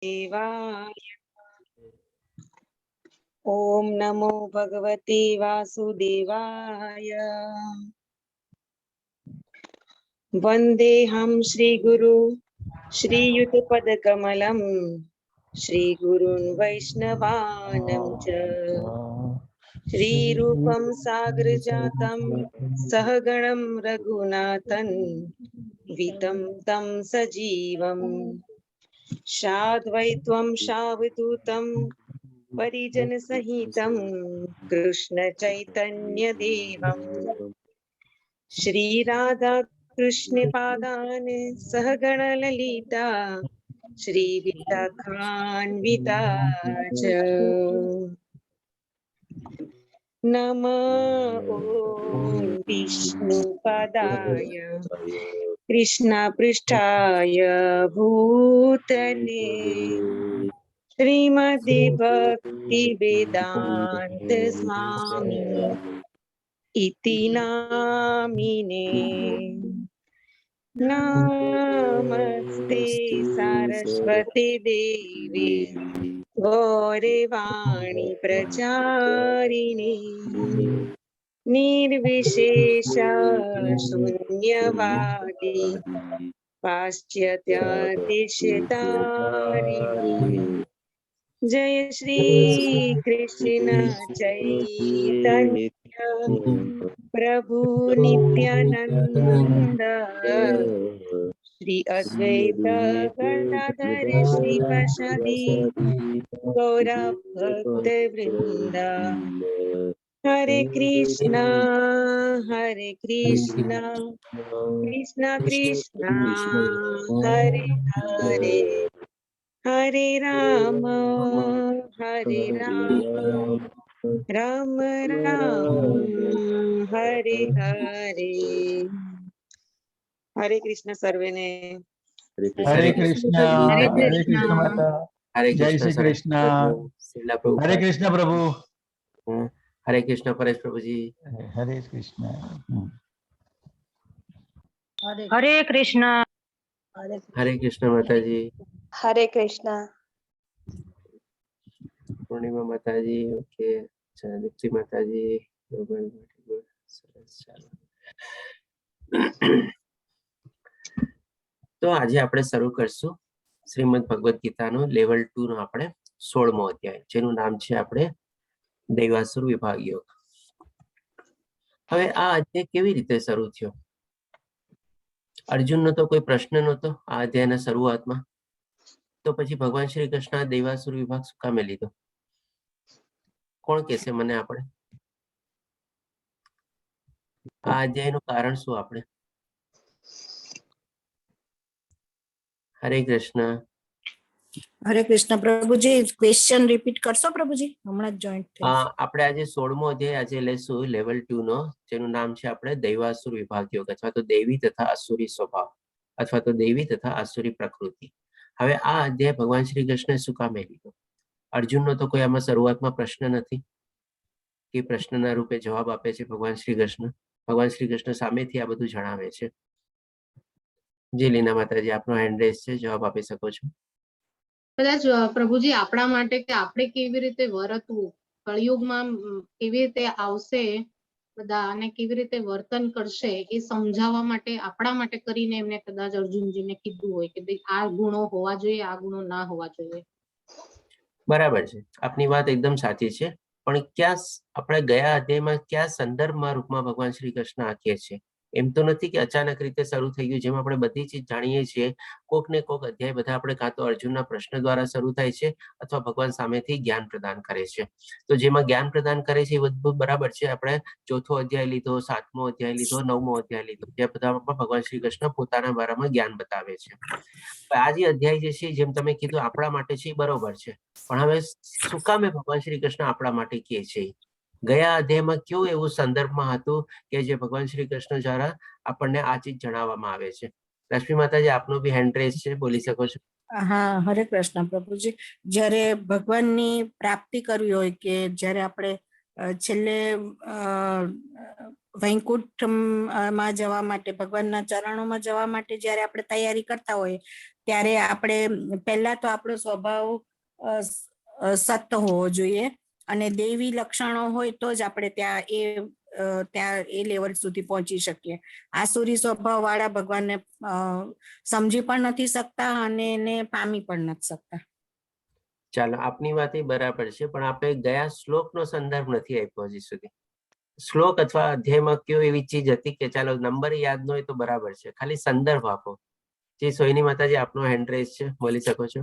देवाय। ओम नमो भगवते वासुदेवाय। वन्देऽहं श्रीगुरु श्रीयुतपदकमलं श्रीगुरुन् वैष्णवानं च। श्रीरूपं साग्रजातं सहगणं रघुनाथं वितं तं सजीवम् साद्वैत्वं सावधूतं परिजनसहितं कृष्णचैतन्यदेवम् श्रीराधा कृष्णपादान् सहगणललिता श्रीविशाखान्विता च। नमः ॐ विष्णुपदाय कृष्णपृष्ठाय भूतले श्रीमद् भक्तिवेदान्त स्वामी इति नामिने। नमस्ते सरस्वती देवी गौरवाणी प्रचारिणी निर्विशेष शून्यवादी पाश्चात्यदेशतारिणी। जय श्री कृष्ण चैतन्य प्रभु नित्यानंद श्री अद्वैत गदाधर श्रीवासादि गौरा भक्त वृंद। हरे कृष्णा कृष्णा कृष्णा हरे हरे हरे राम राम राम हरे हरे। हरे कृष्ण सर्वे ने। हरे कृष्ण माता। जय श्री कृष्ण। हरे कृष्ण प्रभु। हरे कृष्ण परेश प्रभु जी। हरे कृष्ण। हरे कृष्ण। हरे कृष्ण माता जी। हरे कृष्ण। पूर्णिमा माता जी। ओके दीप्ति माता जी। તો આજે આપણે શરૂ કરશું શ્રીમદ ભગવદ ગીતાનો લેવલ 2 નો આપણે 16મો અધ્યાય, જેનું નામ છે આપણે દૈવાસુર વિભાગ યોગ. હવે આ અધ્યાય કેવી રીતે શરૂ થયો? અર્જુનનો તો કોઈ પ્રશ્ન નહોતો આ અધ્યાયના શરૂઆતમાં, તો પછી ભગવાન શ્રી કૃષ્ણ દૈવાસુર વિભાગ શું કામે લીધો? કોણ કહેશે મને? આપણે આ અધ્યાયનું કારણ શું? આપણે હરે કૃષ્ણ. હરે કૃષ્ણ પ્રભુજી, ક્વેશ્ચન રિપીટ કરશો પ્રભુજી? હમણાં જ જોઈન્ટ થઈ. આપણે આજે 16મો અધ્યાય આજે લેશું લેવલ 2 નો, જેનું નામ છે આપણે દૈવાસુર વિભાગ યોગ, અથવા તો દૈવી તથા આસુરી સ્વભાવ, અથવા તો દૈવી તથા આસુરી પ્રકૃતિ. હવે આ અધ્યાય ભગવાન શ્રી કૃષ્ણે શું કામે લીધો? અર્જુનનો તો કોઈ આમાં શરૂઆતમાં પ્રશ્ન નથી કે પ્રશ્નના રૂપે જવાબ આપે છે ભગવાન શ્રી કૃષ્ણ. ભગવાન શ્રી કૃષ્ણ સામેથી આ બધું જણાવે છે. જી લીના માતાજી, આપનો હેન્ડ રેઝ છે, જવાબ આપી શકો છો. કદાચ પ્રભુજી આપણા માટે કે આપણે કેવી રીતે વર્તવું, કળિયુગમાં કેવી રીતે આવશે બધા અને કેવી રીતે વર્તન કરશે એ સમજાવવા માટે, આપણા માટે કરીને એમને કદાચ અર્જુનજીને કીધું હોય કે ભાઈ આ ગુણો હોવા જોઈએ, આ ગુણો ના હોવા જોઈએ. બરાબર છે, આપની વાત એકદમ સાચી છે. પણ ક્યાં આપણે ગયા અધ્યાયમાં કયા સંદર્ભમાં રૂપમાં ભગવાન શ્રી કૃષ્ણ આખે છે? એમ તો નથી કે અચાનક રીતે શરૂ થઈ ગયું. જેમ આપણે બધી ચીજ જાણીએ છીએ, કોક ને કોક અધ્યાય બધા આપણે કાં તો અર્જુનના પ્રશ્ન દ્વારા શરૂ થાય છે અથવા ભગવાન સામેથી જ્ઞાન પ્રદાન કરે છે. તો જેમાં જ્ઞાન પ્રદાન કરે છે એ બધું બરાબર છે. આપણે 4થો અધ્યાય લીધો, 7મો અધ્યાય લીધો, 9મો અધ્યાય લીધો, જે બધામાં ભગવાન શ્રી કૃષ્ણ પોતાના બારામાં જ્ઞાન બતાવે છે. આ જે અધ્યાય જે છે, જેમ તમે કીધું આપણા માટે છે, એ બરોબર છે. પણ હવે શું કામે ભગવાન શ્રી કૃષ્ણ આપણા માટે કહે છે? ગયા અધ્યાયમાં કેવું એવું સંદર્ભમાં હતું કે જે ભગવાન શ્રી કૃષ્ણ દ્વારા આપણને આ ચીજ જણાવવામાં આવે છે? લક્ષ્મી માતાજી, આપનો બી હેન્ડ રેઝ છે, બોલી શકો છો. હા, હરે કૃષ્ણ પ્રભુજી. જ્યારે ભગવાનની પ્રાપ્તિ કરવી હોય કે જ્યારે આપણે છેલ્લે વૈકુંઠમાં જવા માટે, ભગવાનના ચરણોમાં જવા માટે જ્યારે આપણે તૈયારી કરતા હોઈએ, ત્યારે આપણે પહેલા તો આપણો સ્વભાવ સત હોવો જોઈએ અને દેવી લક્ષણો હોય તો જ આપણે ત્યાં એ લેવલ સુધી પહોંચી શકીએ. આસુરી સ્વભાવ વાળા ભગવાનને સમજી પણ નથી શકતા અને એને પામી પણ નથી શકતા. ચાલો, આપની વાત એ બરાબર છે, પણ આપણે ગયા શ્લોકનો સંદર્ભ નથી આપ્યો હજી સુધી. શ્લોક અથવા અધ્યાયમાં કયો એવી ચીજ હતી કે ચાલો નંબર યાદ ન હોય તો બરાબર છે, ખાલી સંદર્ભ આપો. જે સોહિની માતાજી, આપનો હેન્ડ રેઝ છે, બોલી શકો છો.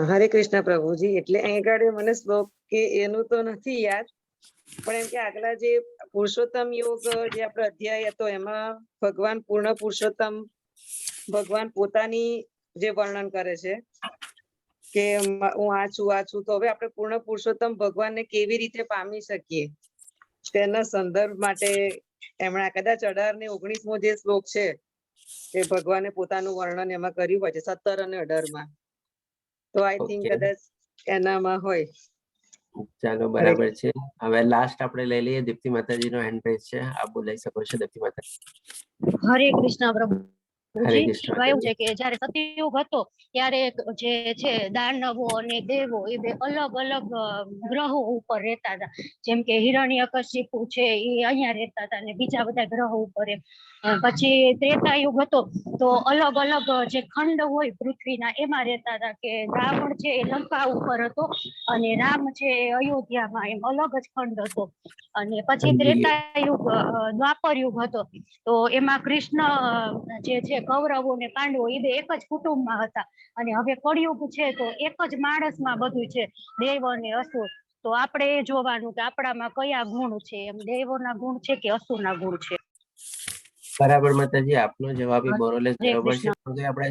હરે કૃષ્ણ પ્રભુજી. એટલે અહીં આગળ મને શ્લોક કે એનું તો નથી યાદ, પણ એમ કે આગલા જે પુરુષોત્તમ યોગ જે આપણો અધ્યાય હતો એમાં ભગવાન પૂર્ણ પુરુષોત્તમ ભગવાન પોતાની જે વર્ણન કરે છે કે હું આ છું તો હવે આપણે પૂર્ણ પુરુષોત્તમ ભગવાનને કેવી રીતે પામી શકીએ તેના સંદર્ભ માટે એમણે કદાચ 18 ને 19મો જે શ્લોક છે એ ભગવાને પોતાનું વર્ણન એમાં કર્યું હોય છે 17 અને 18 માં. તો આઈ થિંક Okay. કદાચ એનામાં હોય. ચાલો, બરાબર છે. હવે લાસ્ટ આપણે લઈ લઈએ. દીપ્તિ માતાજીનો હેન્ડ રેઝ છે, આપ બોલાઈ શકો છો. દીપ્તિ માતાજી. હરે કૃષ્ણ હરે પ્રભુજી. કૃષ્ણ એમાં એવું માતાજી. છે કે જયારે સતયુગ હતો ત્યારે જે છે દાનવો અને દેવો એ બે અલગ અલગ ગ્રહો ઉપર રહેતા હતા. જેમ કે હિરણ્યકશિપુ છે એ અહીંયા રહેતા હતા અને બીજા બધા ગ્રહો ઉપર એમ. પછી ત્રેતાયુગ હતો તો અલગ અલગ જે ખંડ હોય પૃથ્વીના એમાં રહેતા હતા. કે રાવણ છે એ લંકા ઉપર હતો અને રામ છે એ અયોધ્યામાં, એમ અલગ જ ખંડ હતો. અને પછી ત્રેતાયુગ દ્વાપર યુગ હતો તો એમાં કૃષ્ણ જે છે કૌરવો ને પાંડવો એ બે એક જ કુટુંબમાં હતા. અને હવે કળિયુગ છે તો એક જ માણસમાં બધું છે, દેવ અને અસુર. તો આપણે એ જોવાનું કે આપણામાં કયા ગુણ છે, એમ દેવોના ગુણ છે કે અસુરના ગુણ છે. બરાબર માતાજી, આપનો જવાબ એ મોરલેસ હરે બરાબર છે. કૃષ્ણ. પણ આપણે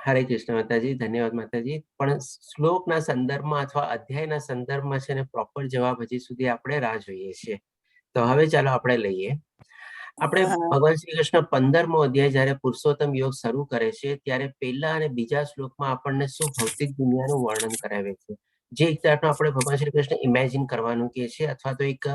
હરે કૃષ્ણ માતાજી, ધન્યવાદ માતાજી. પણ શ્લોકના સંદર્ભમાં અથવા અધ્યાયના સંદર્ભમાં છે ને પ્રોપર જવાબ હજી સુધી આપણે રાહ જોઈએ છીએ. તો હવે ચાલો આપણે લઈએ. આપણે ભગવાન શ્રી કૃષ્ણ 15મો અધ્યાય જ્યારે પુરુષોત્તમ યોગ શરૂ કરે છે ત્યારે પહેલા અને બીજા શ્લોકમાં આપણને શું ભૌતિક દુનિયાનું વર્ણન કરાવે છે, જે એક જાતનું આપણે ભગવાન શ્રી કૃષ્ણ ઇમેજિન કરવાનું કે છે, અથવા તો એક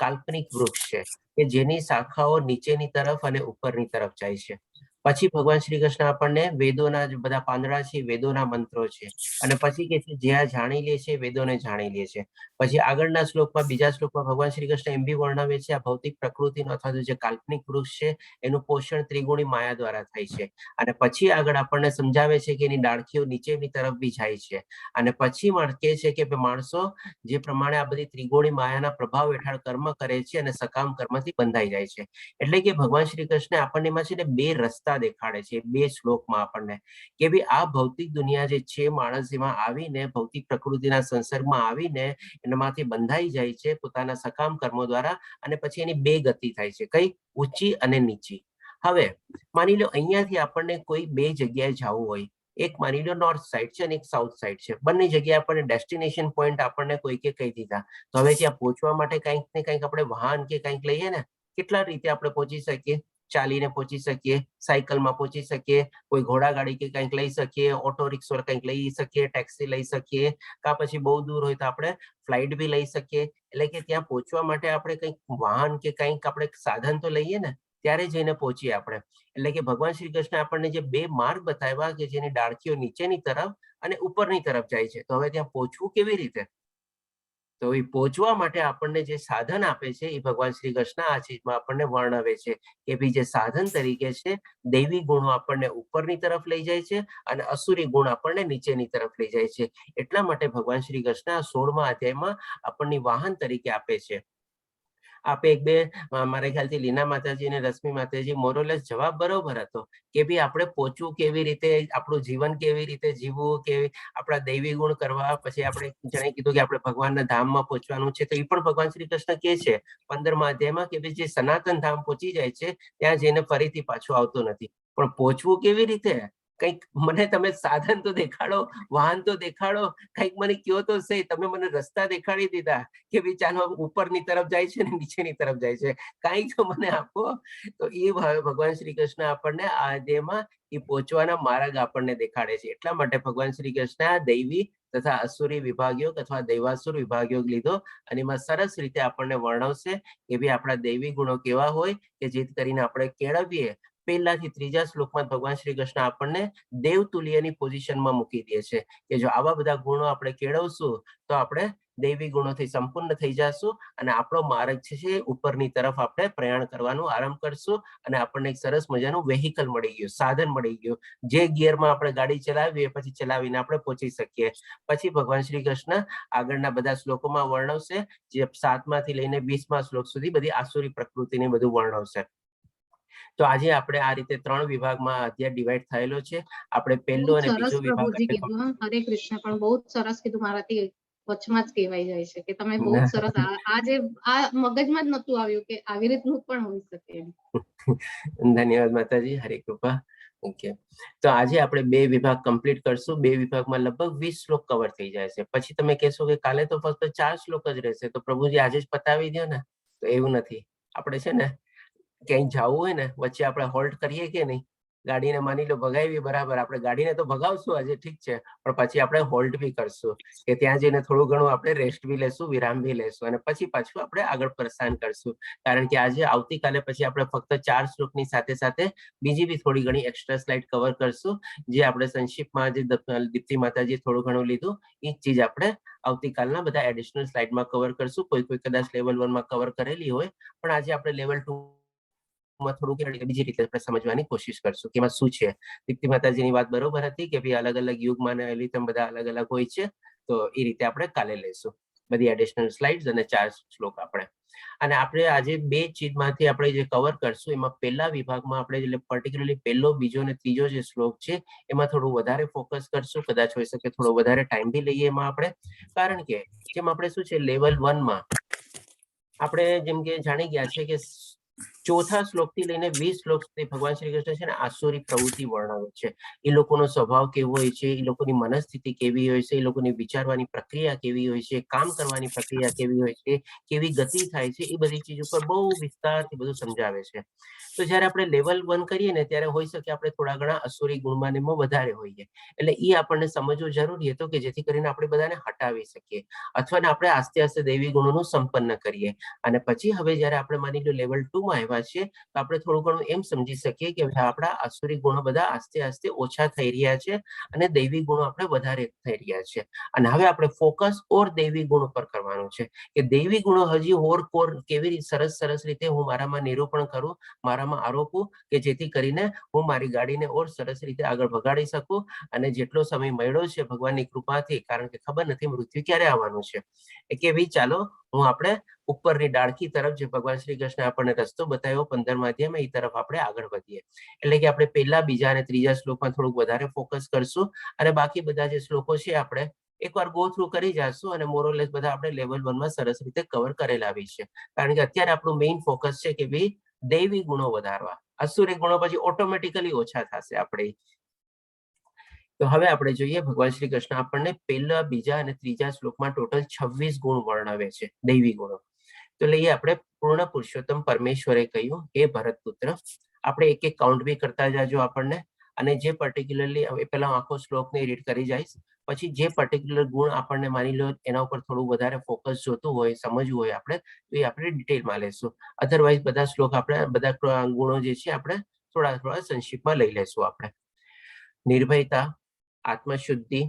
કાલ્પનિક વૃક્ષ છે કે જેની શાખાઓ નીચેની તરફ અને ઉપરની તરફ જાય છે. પછી ભગવાન શ્રી કૃષ્ણ આપણને વેદોના જે બધા પાંદડા છે, વેદોના મંત્રો છે, અને પછી કે છે જ્યાં જાણી લે છે વેદોને જાણી લે છે. પછી આગળના શ્લોકમાં, બીજા શ્લોકમાં ભગવાન શ્રી કૃષ્ણ એમ બી વર્ણવે છે આ ભૌતિક પ્રકૃતિનો અથવા તો જે કાલ્પનિક વૃક્ષ છે એનું પોષણ ત્રિગુણી માયા દ્વારા થાય છે. અને પછી આગળ આપણને સમજાવે છે કે એની ડાળખીઓ નીચેની તરફ બી જાય છે. અને પછી કહે છે કે માણસો જે પ્રમાણે આ બધી ત્રિગુણી માયાના પ્રભાવ હેઠળ કર્મ કરે છે અને સકામ કર્મથી બંધાઈ જાય છે. એટલે કે ભગવાન શ્રી કૃષ્ણ આપણને એમાં છે ને બે રસ્તા દેખાડે છે, બે શ્લોકમાં આપણને, કે ભાઈ આ ભૌતિક દુનિયા જે છે, માણસ એમાં આવીને ભૌતિક પ્રકૃતિના સંસર્ગમાં આવીને એનામાંથી બંધાઈ જાય છે પોતાના સકામ કર્મો દ્વારા, અને પછી એની બે ગતિ થાય છે, કઈ ઊંચી અને નીચી. હવે માની લો અહીંયાથી આપણને કોઈ બે જગ્યાએ જવું હોય, એક માની લો નોર્થ સાઇડ છે અને એક સાઉથ સાઇડ છે, બંને જગ્યાએ આપણને ડેસ્ટિનેશન પોઈન્ટ આપણને કોઈકે કહી દીધા. તો હવે ત્યાં પહોંચવા માટે કંઈક ને કંઈક આપણે વાહન કે કંઈક લઈએ ને. કેટલા રીતે આપણે પહોંચી શકીએ? ચાલીને પહોંચી શકીએ, સાયકલમાં પહોંચી શકીએ, કોઈ ઘોડાગાડી કે કંઈક લઈ શકીએ, ઓટો રિક્ષા કંઈક લઈ શકીએ, ટેક્સી લઈ શકીએ, કાં પછી બહુ દૂર હોય તો આપણે ફ્લાઇટ બી લઈ શકીએ. એટલે કે ત્યાં પહોંચવા માટે આપણે કંઈક વાહન કે કંઈક આપણે સાધન તો લઈએ ને, ત્યારે જઈને પહોંચીએ આપણે. એટલે કે ભગવાન શ્રી કૃષ્ણ આપણને જે બે માર્ગ બતાવ્યા કે જેની ડાળખીઓ નીચેની તરફ અને ઉપરની તરફ જાય છે, તો હવે ત્યાં પહોંચવું કેવી રીતે? તો એ પહોંચવા માટે આપણને જે સાધન આપે છે એ ભગવાન શ્રી કૃષ્ણ આ ચીજમાં આપણને વર્ણવે છે કે ભાઈ જે સાધન તરીકે છે, દૈવી ગુણો આપણને ઉપરની તરફ લઈ જાય છે અને અસુરી ગુણ આપણને નીચેની તરફ લઈ જાય છે. એટલા માટે ભગવાન શ્રી કૃષ્ણ આ 16મા અધ્યાયમાં આપણને વાહન તરીકે આપે છે. આપે એક બે મારા ખ્યાલથી લીના માતાજી અને રશ્મિ માતાજી મોરલેસ જવાબ બરોબર હતો કે ભાઈ આપણે પહોંચવું કેવી રીતે, આપણું જીવન કેવી રીતે જીવવું, કે આપણા દૈવી ગુણ કરવા. પછી આપણે જણે કીધું કે આપણે ભગવાનના ધામમાં પહોંચવાનું છે, તો એ પણ ભગવાન શ્રી કૃષ્ણ કહે છે 15મા અધ્યાયમાં કે ભાઈ જે સનાતન ધામ પહોંચી જાય છે ત્યાં જઈને ફરીથી પાછું આવતું નથી. પણ પહોંચવું કેવી રીતે? કંઈક મને તમે સાધન તો દેખાડો, વાહન તો દેખાડો, કંઈક મને કયો તો સહી. તમે મને રસ્તા દેખાડી દીધા કે ભાઈ ચાલો ઉપરની તરફ જાય છે ને નીચેની તરફ જાય છે, કાંઈ તો મને આપો. તો એ ભગવાન શ્રી કૃષ્ણ આપણને આ અધ્યાયમાં એ પહોંચવાના માર્ગ આપણને દેખાડે છે. એટલા માટે ભગવાન શ્રી કૃષ્ણ આ દૈવી તથા અસુરી વિભાગયોગ અથવા દૈવાસુર વિભાગયોગ લીધો અને એમાં સરસ રીતે આપણને વર્ણવશે કે ભાઈ આપણા દૈવી ગુણો કેવા હોય કે જેથી કરીને આપણે કેળવીએ, પહેલાથી ત્રીજા શ્લોકમાં ભગવાન શ્રી કૃષ્ણ આપણને દેવતુલ્યની પોઝિશનમાં મૂકી દે છે કે જો આવા બધા ગુણો આપણે કેળવશું તો આપણે દૈવી ગુણોથી સંપૂર્ણ થઈ જશું અને આપણો માર્ગ છે ઉપરની તરફ આપણે પ્રયાણ કરવાનું આરંભ કરશું અને આપણને એક સરસ મજાનું વેહિકલ મળી ગયું, સાધન મળી ગયું, જે ગિયરમાં આપણે ગાડી ચલાવીએ પછી ચલાવીને આપણે પહોંચી શકીએ. પછી ભગવાન શ્રી કૃષ્ણ આગળના બધા શ્લોકોમાં વર્ણવશે, જે 7માંથી લઈને 20મા શ્લોક સુધી બધી આસુરી પ્રકૃતિને બધું વર્ણવશે. તો આજે આપણે આ રીતે 3 વિભાગમાં અધ્યાય ડિવાઈડ થયેલો છે. આપણે પહેલો બહુ અને સરસ બીજો વિભાગ પ્રભુજી કીધું હો. હરે કૃષ્ણ પણ બહુ જ સરસ કીધું. મારાથી વચમાં જ કહેવાય જાય છે કે તમે બહુ જ સરસ આ મગજમાં જ નતું આવ્યું કે આવી રીતનું પણ હોઈ શકે એમ. ધન્યવાદ માતાજી, હરે કૃપા. ઓકે, તો આજે આપણે 2 વિભાગ કમ્પ્લીટ કરશું. 2 વિભાગમાં લગભગ 20 શ્લોક કવર થઈ જાય છે. પછી તમે કહેશો કે કાલે તો ફક્ત 4 શ્લોક જ રહેશે, તો પ્રભુજી આજે જ પતાવી દો ને. તો એવું નથી. આપણે છે ને ક્યાંય જવું હોય ને વચ્ચે આપણે હોલ્ટ કરીએ કે નહીં, ગાડીને માની લો ભગાવી બરાબર, આપણે ગાડીને તો ભગાવશું આજે, ઠીક છે, પણ પછી આપણે હોલ્ટ બી કરશું કે ત્યાં જઈને થોડું ઘણું આપણે રેસ્ટ બી લેશું, વિરામ બી લેશું અને પછી પાછું આપણે આગળ પ્રસ્થાન કરશું. કારણ કે આજે આવતીકાલે પછી આપણે ફક્ત 4 શ્લોકની સાથે સાથે બીજી બી થોડી ઘણી એક્સ્ટ્રા સ્લાઇડ કવર કરશું, જે આપણે સંક્ષિપ્તમાં જે દીપ્તિ માતાજી થોડું ઘણું લીધું એ ચીજ આપણે આવતીકાલના બધા એડિશનલ સ્લાઇડમાં કવર કરશું. કોઈ કદાચ લેવલ 1માં કવર કરેલી હોય, પણ આજે આપણે લેવલ 2 થોડું બીજી રીતે આપણે સમજવાની કોશિશ કરશું કે એમાં શું છે. દીપ્તિ માતાજીની વાત બરોબર હતી કે ભાઈ અલગ અલગ યુગમાં બધા અલગ અલગ હોય છે, તો એ રીતે આપણે કાલે લેશું બધી એડિશનલ સ્લાઇડ્સ અને 4 શ્લોક આપણે. અને આપણે આજે 2 ચીજમાંથી આપણે જે કવર કરશું એમાં પહેલા વિભાગમાં આપણે પર્ટિક્યુલરલી પહેલો, બીજો અને ત્રીજો જે શ્લોક છે એમાં થોડું વધારે ફોકસ કરશું. કદાચ હોઈ શકે થોડો વધારે ટાઈમ બી લઈએ એમાં આપણે, કારણ કે જેમ આપણે શું છે લેવલ 1માં આપણે જેમ કે જાણી ગયા છે કે 4થા શ્લોકથી લઈને 20 શ્લોક સુધી ભગવાન શ્રી કૃષ્ણ છે ને આસુરી પ્રવૃત્તિ વર્ણવે છે. એ લોકોનો સ્વભાવ કેવો હોય છે, એ લોકોની મનસ્થિતિ કેવી હોય છે, એ લોકોની વિચારવાની પ્રક્રિયા કેવી હોય છે, કામ કરવાની પ્રક્રિયા કેવી હોય છે, કેવી ગતિ થાય છે, એ બધી ચીજ ઉપર બહુ વિસ્તારથી બધું સમજાવે છે. તો જ્યારે આપણે લેવલ 1 કરીએ ને ત્યારે હોઈ શકે આપણે થોડા ઘણા અસુરી ગુણમાં વધારે હોઈએ, એટલે એ આપણને સમજવું જરૂરી હતું કે જેથી કરીને આપણે બધાને હટાવી શકીએ અથવા આપણે આસ્તે આસ્તે દૈવી ગુણોનું સંપન્ન કરીએ. અને પછી હવે જ્યારે આપણે માની લો લેવલ 2માં આવ્યા છીએ તો આપણે થોડું ઘણું એમ સમજી શકીએ કે આપણા આસુરી ગુણો બધા આસ્તે આસ્તે ઓછા થઈ રહ્યા છે અને દૈવી ગુણો આપણે વધારે થઈ રહ્યા છે. અને હવે આપણે ફોકસ ઓર દૈવી ગુણ પર કરવાનું છે કે દૈવી ગુણો હજી ઓર કોર કેવી રીતે સરસ રીતે હું મારામાં નિરૂપણ કરું, મારામાં આરોપું કે જેથી કરીને હું મારી ગાડીને ઓર સરસ રીતે આગળ ભગાડી શકું. અને જેટલો સમય મળ્યો છે ભગવાનની કૃપાથી, કારણ કે ખબર નથી મૃત્યુ ક્યારે આવવાનું છે, એ કે ભાઈ ચાલો હું આપણે ઉપરની ડાળખી તરફ જે ભગવાન શ્રી કૃષ્ણ આપણને રસ્તો બતાવ્યો 15મા અધ્યાયમાં એ તરફ આપણે આગળ વધીએ. એટલે કે આપણે પહેલા, બીજા અને ત્રીજા શ્લોકમાં થોડુંક વધારે ફોકસ કરશું અને બાકી બધા જે શ્લોકો છે આપણે એકવાર ગો થ્રુ કરી જશું અને મોરલેસ બધા આપણે લેવલ 1માં સરસ રીતે કવર કરેલા આવી છે. કારણ કે અત્યારે આપણું મેઇન ફોકસ છે કે ભાઈ દૈવી ગુણો વધારવા, અસુરી ગુણો પછી ઓટોમેટિકલી ઓછા થશે આપણે. તો હવે આપણે જોઈએ ભગવાન શ્રી કૃષ્ણ આપણને પહેલા, બીજા અને ત્રીજા શ્લોકમાં ટોટલ 26 ગુણ વર્ણવે છે, દૈવી ગુણો. તો લઈએ આપણે પૂર્ણ પુરુષોત્તમ પરમેશ્વરે કહ્યું, હે ભરતપુત્ર, આપણે એક એક કાઉન્ટ બી કરતા જાજો આપણને, અને જે પર્ટિક્યુલરલી પેલા આખો શ્લોકને રીડ કરી જઈશ, પછી જે પર્ટિક્યુલર ગુણ આપણને માની લો એના ઉપર થોડું વધારે ફોકસ જોતું હોય, સમજવું હોય આપણે, તો એ આપણે ડિટેલમાં લેશું. અધરવાઇઝ બધા શ્લોક આપણે બધા ગુણો જે છે આપણે થોડા સંક્ષિપ્તમાં લઈ લેશું આપણે. નિર્ભયતા, આત્મશુદ્ધિ,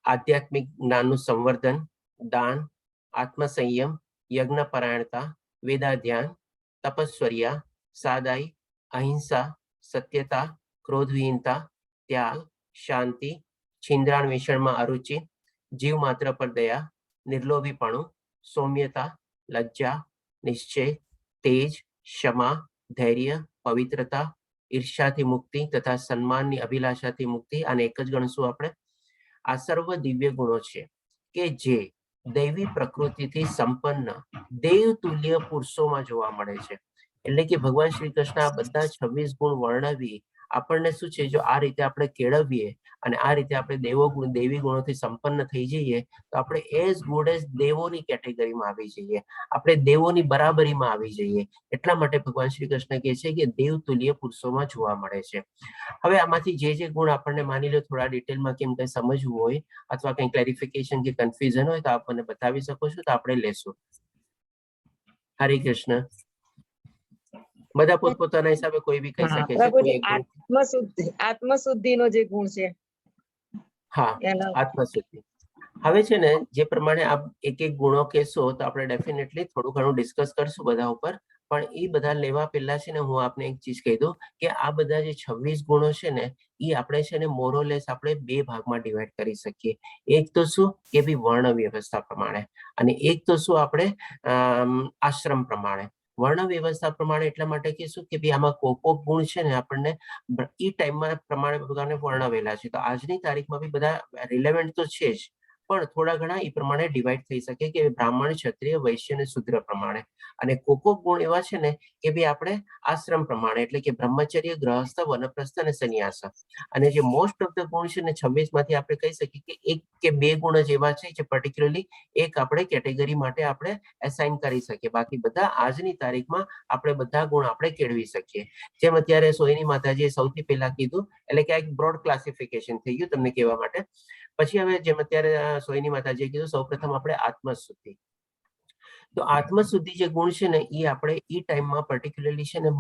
આધ્યાત્મિક જ્ઞાનનું સંવર્ધન, દાન, આત્મસંયમ, યજ્ઞ પરાયણતા, વેદાધ્યાન, તપસ્વર્યા, સાદાઈ, અહિંસા, સત્યતા, ક્રોધવિહીનતા, ત્યાગ, શાંતિ, છિંદ્રાન્વેષણમાં અરુચિ, જીવ માત્ર પર દયા, નિર્લોભીપણું, સૌમ્યતા, લજ્જા, નિશ્ચય, તેજ, ક્ષમા, ધૈર્ય, પવિત્રતા, ઈર્ષાથી મુક્તિ તથા સન્માનની અભિલાષાથી મુક્તિ. અને એક જ ગણશું આપણે. આ સર્વ દિવ્ય ગુણો છે કે જે દૈવી પ્રકૃતિથી સંપન્ન દેવતુલ્ય પુરુષોમાં જોવા મળે છે. એટલે કે ભગવાન શ્રી કૃષ્ણ આ બધા 26 ગુણ વર્ણવી આપણને શું છે, જો આ રીતે આપણે કેળવીએ અને આ રીતે આપણે દૈવી ગુણોથી સંપન્ન થઈ જઈએ તો આપણે એઝ ગુડ એઝ દેવોની કેટેગરીમાં આવી જઈએ, આપણે દેવોની બરાબરીમાં આવી જઈએ. એટલા માટે ભગવાન શ્રી કૃષ્ણ કહે છે કે દેવતુલ્ય પુરુષોમાં જોવા મળે છે. હવે આમાંથી જે ગુણ આપણને માની લો થોડા ડિટેલમાં કેમ કંઈ સમજવું હોય અથવા કંઈ ક્લેરિફિકેશન કે કન્ફ્યુઝન હોય તો આપ મને બતાવી શકો છો, તો આપણે લેશું. હરે કૃષ્ણ. બધા પોતપોતાના હિસાબે કોઈ બી કહી હા, શકે છે. કોઈ પ્રભુજી એક ગુણ, આત્મશુદ્ધિનો જે ગુણ છે હા, એનો આત્મશુદ્ધિ. હવે છે ને જે પ્રમાણે આપ એક એક ગુણો કહેશો તો આપણે ડેફિનેટલી થોડું ઘણું ડિસ્કસ કરશું બધા ઉપર, પણ એ બધા લેવા પહેલા છે ને હું આપને એક ચીજ કહી દઉં કે આ બધા જે 26 ગુણો છે ને એ આપણે છે ને મોરોલેસ આપણે બે ભાગમાં ડિવાઈડ કરી શકીએ. એક તો શું કે ભઈ વર્ણ વ્યવસ્થા પ્રમાણે, અને એક તો શું આપણે આશ્રમ પ્રમાણે. વર્ણ વ્યવસ્થા પ્રમાણે એટલા માટે કે શું કે ભઈ આમાં કોક ગુણ છે ને આપણને ઈ ટાઈમમાં પ્રમાણે બધાને વર્ણવેલા છે. તો આજની તારીખમાં બી બધા રિલેવન્ટ તો છે જ, પણ થોડા ઘણા એ પ્રમાણે ડિવાઈડ થઈ શકે કે બ્રાહ્મણ, ક્ષત્રિય, વૈશ્ય અને શૂદ્ર પ્રમાણે. અને કોક ગુણ એવા છે ને કે ભાઈ આપણે આશ્રમ પ્રમાણે એટલે કે બ્રહ્મચર્ય, ગ્રહસ્થ, વનપ્રસ્થ અને સંન્યાસ. અને જે મોસ્ટ ઓફ ધ ગુણ છે ને 26 માંથી આપણે કહી શકીએ કે એક કે બે ગુણ જ એવા છે જે પર્ટિક્યુલરલી એક આપણે કેટેગરી માટે આપણે એસાઇન કરી શકીએ. બાકી બધા આજની તારીખમાં આપણે બધા ગુણ આપણે કેળવી શકીએ. જેમ અત્યારે સોહિની માતાજીએ સૌથી પહેલા કીધું, એટલે કે એક બ્રોડ ક્લાસિફિકેશન થઈ ગયું તમને કહેવા માટે. પછી હવે જેમ અત્યારે સોહિની માતાજીએ કીધું, સૌપ્રથમ આપણે આત્મશુદ્ધિ. તો આત્મશુદ્ધિ જે ગુણ છે ને એ આપણે એ ટાઈમમાં પર્ટિક્યુલરલી છે ને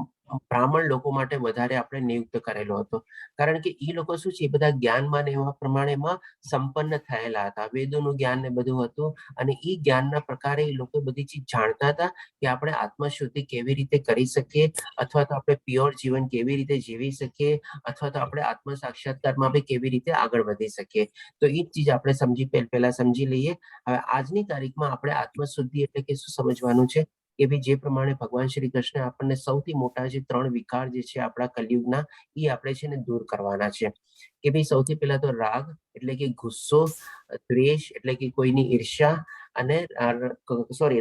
બ્રાહ્મણ લોકો માટે વધારે આપણે નિયુક્ત કરેલો હતો. કારણ કે એ લોકો શું છે એ બધા જ્ઞાનમાં ને એવા પ્રમાણેમાં સંપન્ન થયેલા હતા. વેદોનું જ્ઞાન ને બધું હતું, અને એ જ્ઞાનના પ્રકારે એ લોકો બધી ચીજ જાણતા હતા કે આપણે આત્મશુદ્ધિ કેવી રીતે કરી શકીએ, અથવા તો આપણે પ્યોર જીવન કેવી રીતે જીવી શકીએ, અથવા તો આપણે આત્મ સાક્ષાત્કારમાં બી કેવી રીતે આગળ વધી શકીએ. તો એ જ ચીજ આપણે પહેલા સમજી લઈએ. હવે આજની તારીખમાં આપણે આત્મશુદ્ધિ એટલે કે શું સમજવાનું છે કે ભાઈ જે પ્રમાણે ભગવાન શ્રી કૃષ્ણ આપણને સૌથી મોટા જે 3 વિકાર જે છે આપણા કલયુગના, એ આપણે છે ને દૂર કરવાના છે. કે ભાઈ સૌથી પહેલા તો રાગ એટલે કે ગુસ્સો, દ્વેષ એટલે કે કોઈની ઈર્ષ્યા, અને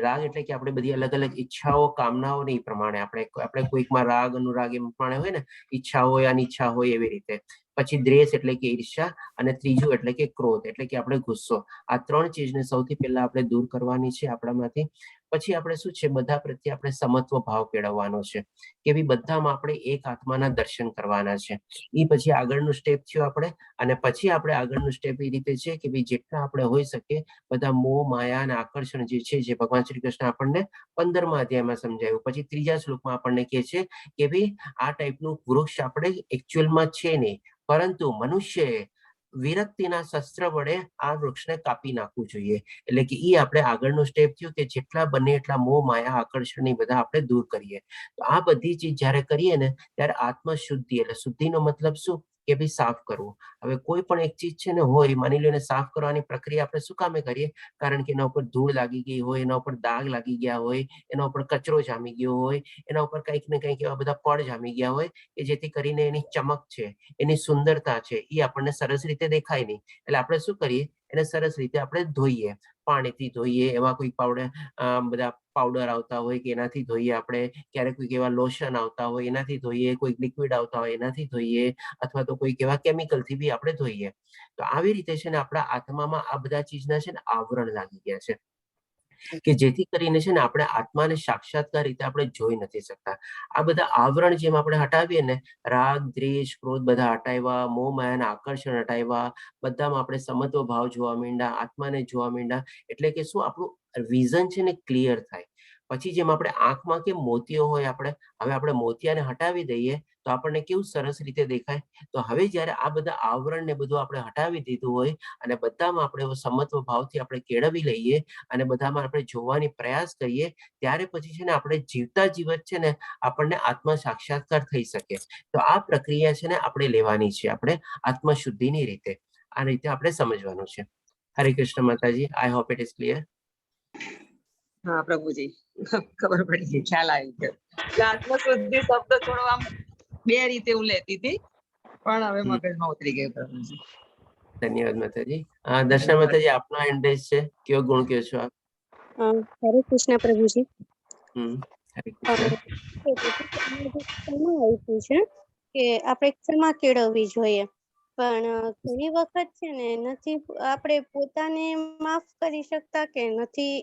રાગ એટલે કે આપણે બધી અલગ અલગ ઈચ્છાઓ, કામનાઓ ને એ પ્રમાણે આપણે કોઈકમાં રાગ અનુરાગ એમ પ્રમાણે હોય ને, ઈચ્છા હોય, અનિચ્છા હોય, એવી રીતે. પછી દ્વેષ એટલે કે ઈર્ષ્યા, અને ત્રીજું એટલે કે ક્રોધ એટલે કે આપણે ગુસ્સો. આ 3 ચીજને સૌથી પહેલા આપણે દૂર કરવાની છે આપણામાંથી. પછી આપણે શું છે બધા પ્રત્યે આપણે સમત્વ ભાવ કેળવવાનો છે કે ભાઈ બધામાં આપણે એક આત્માના દર્શન કરવાના છે. એ પછી આગળનું સ્ટેપ થયું આપણે. અને પછી આપણે આગળનું સ્ટેપ એ રીતે છે કે ભાઈ જેટલા આપણે હોઈ શકે બધા મોહ, માયા અને આકર્ષણ જે છે, જે ભગવાન શ્રી કૃષ્ણ આપણને 15મા અધ્યાયમાં સમજાવ્યું. પછી 3જા શ્લોકમાં આપણને કહે છે કે ભાઈ આ ટાઈપનું વૃક્ષ આપણે એકચ્યુઅલમાં છે નહીં, પરંતુ મનુષ્યએ વિરક્તિના શસ્ત્ર વડે આ વૃક્ષને કાપી નાખવું જોઈએ. એટલે કે ઈ આપણે આગળનું સ્ટેપ થયું કે જેટલા બને એટલા મોહ, માયા, આકર્ષણ બધા આપણે દૂર કરીએ. તો આ બધી ચીજ જયારે કરીએ ને ત્યારે આત્મશુદ્ધિ, એટલે શુદ્ધિનો મતલબ શું કે ભાઈ સાફ કરવું. હવે કોઈ પણ એક ચીજ છે ને હોય, માની લો એને સાફ કરવાની પ્રક્રિયા આપણે શું કામે કરીએ? કારણ કે એના ઉપર ધૂળ લાગી ગઈ હોય, એના ઉપર દાગ લાગી ગયા હોય, એના ઉપર કચરો જામી ગયો હોય, એના ઉપર કંઈક ને કંઈક એવા બધા પડ જામી ગયા હોય કે જેથી કરીને એની ચમક છે, એની સુંદરતા છે, એ આપણને સરસ રીતે દેખાય નહીં. એટલે આપણે શું કરીએ? એને સરસ રીતે આપણે ધોઈએ, પાણીથી ધોઈએ. એવા કોઈ બધા પાવડર આવતા હોય કે એનાથી ધોઈએ આપણે, ક્યારેક કોઈક એવા લોશન આવતા હોય એનાથી ધોઈએ, કોઈક લિક્વિડ આવતા હોય એનાથી ધોઈએ, અથવા તો કોઈક એવા કેમિકલથી બી આપણે ધોઈએ. તો આવી રીતે છે ને આપણા આત્મામાં આ બધા ચીજના છે ને આવરણ લાગી ગયા છે કે જેથી કરીને છે ને આપણે આત્માને સાક્ષાત્કાર રીતે આપણે જોઈ નથી શકતા. આ બધા આવરણ જેમ આપણે હટાવીએ ને, રાગ, દ્વેષ, ક્રોધ બધા હટાવ્યા, મોહ, માયાના આકર્ષણ હટાવ્યા, બધામાં આપણે સમત્વ ભાવ જોવા માંડ્યા, આત્માને જોવા માંડ્યા, એટલે કે શું આપણું વિઝન છે ને ક્લિયર થાય. પછી જેમ આપણે આંખમાં કેમ મોતિયો હોય, હવે આપણે મોતિયાને હટાવી દઈએ તો આપણને કેવું સરસ રીતે દેખાય. તો હવે જયારે આ બધા આવરણ ને બધું આપણે હટાવી દીધું હોય અને બધામાં આપણે સમત્વ ભાવથી આપણે કેળવી લઈએ અને બધામાં આપણે જોવાની પ્રયાસ કરીએ, ત્યારે પછી છે ને આપણે જીવતા જીવત છે ને આપણને આત્મ સાક્ષાત્કાર થઈ શકે. તો આ પ્રક્રિયા છે ને આપણે લેવાની છે, આપણે આત્મશુદ્ધિની રીતે. આ રીતે આપણે સમજવાનું છે. હરે કૃષ્ણ માતાજી. I hope it is clear. હા પ્રભુજી, ખબર પડી ગઈ, ખ્યાલ આવી ગયો. એટલે આત્મશુદ્ધિ શબ્દ થોડો આમ બે રીતે હું લેતી હતી, પણ હવે મગજમાં ઉતરી ગયું પ્રભુજી. ધન્યવાદ માતાજી. દર્શના માતાજી, આપનો એડ્રેસ છે, કયો ગુણ કયો છો આપ? હરે કૃષ્ણ પ્રભુજી. હરે કૃષ્ણ. આપ્યું છે કે આપણે ક્ષમા કેળવવી જોઈએ, પણ ઘણી વખત છે ને નથી આપણે પોતાને માફ કરી શકતા કે નથી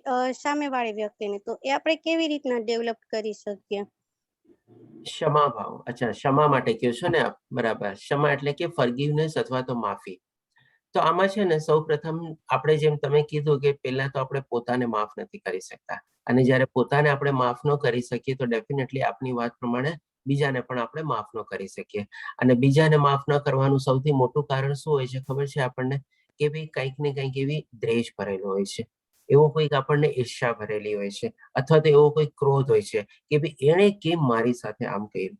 સામેવાળી વ્યક્તિને. તો એ આપણે કેવી રીતના ડેવલપ કરી શકીએ? ક્ષમા ભાવ. અચ્છા, ક્ષમા માટે કહો છો ને આપ? બરાબર. ક્ષમા એટલે કે ફોરગિવનેસ અથવા તો માફી. તો આમાં છે ને સૌ પ્રથમ આપણે જેમ તમે કીધું કે પહેલા તો આપણે પોતાને માફ નથી કરી શકતા. અને જ્યારે પોતાને આપણે માફ ન કરી શકીએ તો ડેફિનેટલી આપની વાત પ્રમાણે બીજાને પણ આપણે માફ ન કરી શકીએ. અને બીજાને માફ ન કરવાનું સૌથી મોટું કારણ શું હોય છે ખબર છે આપણને? કે ભાઈ કંઈક ને કંઈક એવી દ્વેષ ભરેલો હોય છે, એવો કોઈક આપણને ઈર્ષ્યા ભરેલી હોય છે, અથવા તો એવો કોઈ ક્રોધ હોય છે કે ભાઈ એણે કેમ મારી સાથે આમ કર્યું,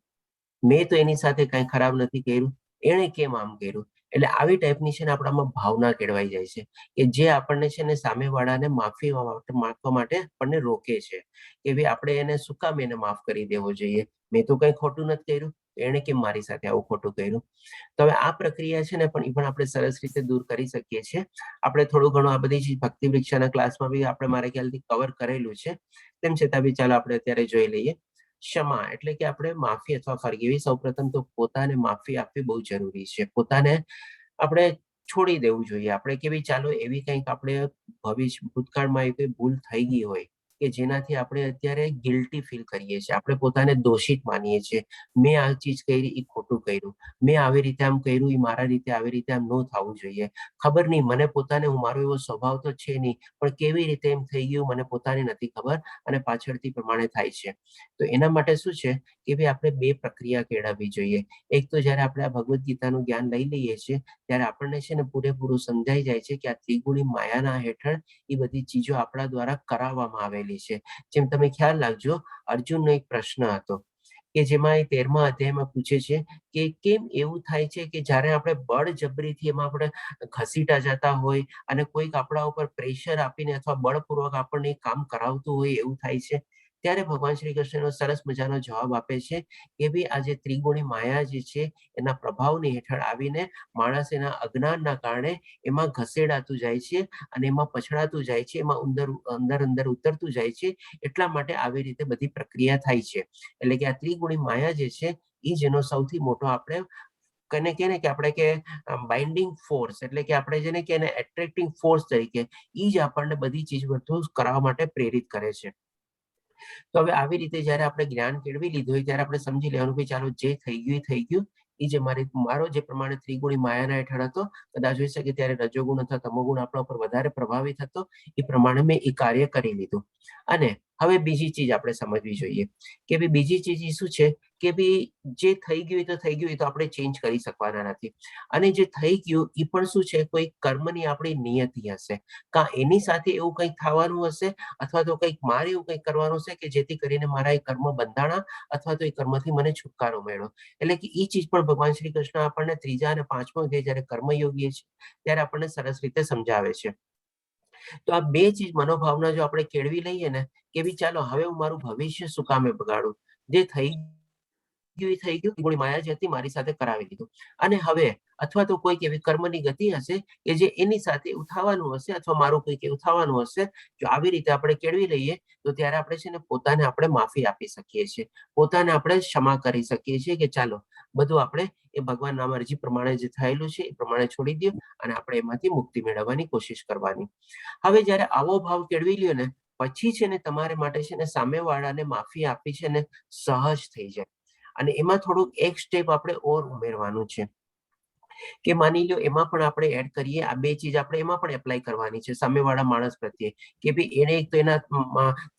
મેં તો એની સાથે કઈ ખરાબ નથી કર્યું, એણે કેમ આમ કર્યું. એટલે આવી ટાઈપની છે ને આપણામાં ભાવના કેળવાઈ જાય છે કે જે આપણને છે ને સામેવાળાને માફી માંગવા માટે આપણને રોકે છે કે ભાઈ આપણે એને શું કામ એને માફ કરી દેવો જોઈએ, મેં તો કઈ ખોટું નથી કર્યું, એણે કેમ મારી સાથે આવું ખોટું કર્યું. તો હવે આ પ્રક્રિયા છે ને પણ એ પણ આપણે સરસ રીતે દૂર કરી શકીએ છીએ. આપણે થોડું ઘણું આ બધી ભક્તિ વૃક્ષાના ક્લાસમાં બી આપણે મારા ખ્યાલથી કવર કરેલું છે, તેમ છતાં બી ચાલો આપણે અત્યારે જોઈ લઈએ. ક્ષમા એટલે કે આપણે માફી અથવા ફરગીવી, સૌપ્રથમ તો પોતાને માફી આપવી બહુ જરૂરી છે. પોતાને આપણે છોડી દેવું જોઈએ. આપણે કેવી ચાલો એવી કંઈક આપણે ભૂતકાળમાં એવી કોઈ ભૂલ થઈ ગઈ હોય કે જેનાથી આપણે અત્યારે ગિલ્ટી ફીલ કરીએ છીએ, આપણે પોતાને દોષિત માનીએ છીએ, મેં આ ચીજ કરી એ ખોટું કર્યું, મેં આવી રીતે આમ કર્યું એ મારા રીતે આવી રીતે આમ ન થવું જોઈએ, ખબર નહીં મને પોતાને, હું મારો એવો સ્વભાવ તો છે નહીં પણ કેવી રીતે એમ થઈ ગયું મને પોતાને નથી ખબર અને પાછળથી પ્રમાણે થાય છે. તો એના માટે શું છે કે ભાઈ આપણે બે પ્રક્રિયા કેળવવી જોઈએ. એક તો જ્યારે આપણે આ ભગવદ્ ગીતાનું જ્ઞાન લઈ લઈએ છીએ ત્યારે આપણને છે ને પૂરેપૂરું સમજાઈ જાય છે કે આ ત્રિગુણી માયાના હેઠળ એ બધી ચીજો આપણા દ્વારા કરાવવામાં આવેલી છે. જેમ તમે ખ્યાલ રાખજો, અર્જુનનો એક પ્રશ્ન હતો કે જેમાં એ 13મા અધ્યાયમાં પૂછે છે કે કેમ એવું થાય છે કે જ્યારે આપણે બળજબરીથી એમાં આપણે ઘસીટા જતા હોય અને કોઈક આપણા ઉપર પ્રેશર આપીને અથવા બળપૂર્વક આપણને કામ કરાવતું હોય એવું થાય છે. ત્યારે ભગવાન શ્રી કૃષ્ણનો સરસ મજાનો જવાબ આપે છે કે ભાઈ આ જે ત્રિગુણી માયા જે છે એના પ્રભાવની હેઠળ આવીને માણસ એના અજ્ઞાનના કારણે એમાં ઘસેડાતું જાય છે અને એમાં પછડાતું જાય છે, એમાં અંદર ઉતરતું જાય છે. એટલા માટે આવી રીતે બધી પ્રક્રિયા થાય છે. એટલે કે આ ત્રિગુણી માયા જે છે એ જેનો સૌથી મોટો આપણે કે આપણે કે બાઇન્ડિંગ ફોર્સ એટલે કે આપણે જેને કે એટ્રેક્ટિંગ ફોર્સ તરીકે એ જ આપણને બધી ચીજ વસ્તુ કરવા માટે પ્રેરિત કરે છે. તો હવે આવી રીતે જ્યારે આપણે જ્ઞાન કેળવી લીધું હોય ત્યારે આપણે સમજી લેવાનું કે ચાલો જે થઈ ગયું એ થઈ ગયું. એ જે મારો જે પ્રમાણે ત્રિગુણી માયાના હેઠળ હતો, કદાચ હોઈ શકે ત્યારે રજોગુણ અથવા તમોગુણ આપણા ઉપર વધારે પ્રભાવિત હતો, એ પ્રમાણે મેં એ કાર્ય કરી લીધું. અને હવે બીજી ચીજ આપણે સમજવી જોઈએ કે ભાઈ બીજી ચીજ એ શું છે કે ભાઈ જે થઈ ગયું એ તો થઈ ગયું, એ તો આપણે ચેન્જ કરી શકવાના નથી. અને જે થઈ ગયું એ પણ શું છે કોઈ કર્મની આપણી નિયતિ હશે, કાં એની સાથે એવું કંઈક થવાનું હશે અથવા તો કંઈક મારે એવું કંઈક કરવાનું છે કે જેથી કરીને મારા એ કર્મ બંધાણા અથવા તો એ કર્મથી મને છુટકારો મળ્યો. એટલે કે એ ચીજ પણ ભગવાન શ્રી કૃષ્ણ આપણને 3જા અને 5મા અધ્યાય જ્યારે કર્મયોગીએ છે ત્યારે આપણને સરસ રીતે સમજાવે છે. તો આ બે ચીજ મનોભાવના જો આપણે કેળવી લઈએ ને કે ભાઈ ચાલો હવે હું મારું ભવિષ્ય શું કામે બગાડું, જે થઈ ગયું, ગુણી માયા જે હતી મારી સાથે કરાવી દીધું. અને હવે અથવા તો કોઈક એવી કર્મની ગતિ હશે કે જે એની સાથે એવું થવાનું હશે અથવા મારું કંઈક એવું થવાનું હશે. જો આવી રીતે આપણે કેળવી લઈએ તો ત્યારે આપણે છે ને પોતાને આપણે માફી આપી શકીએ છીએ, પોતાને આપણે ક્ષમા કરી શકીએ છીએ કે ચાલો બધું આપણે એ ભગવાનના મરજી પ્રમાણે જે થયેલું છે એ પ્રમાણે છોડી દો અને આપણે એમાંથી મુક્તિ મેળવવાની કોશિશ કરવાની. હવે જ્યારે આવો ભાવ કેળવી લ્યો ને પછી છે ને તમારે માટે છે ને સામેવાળાને માફી આપી છે ને સહજ થઈ જાય. અને એમાં થોડુંક એક સ્ટેપ આપણે ઓર ઉમેરવાનું છે કે માની લો એમાં પણ આપણે એડ કરીએ, આ બે ચીજ આપણે એમાં પણ એપ્લાય કરવાની છે સામેવાળા માણસ પ્રત્યે કે ભાઈ એને એક તો એના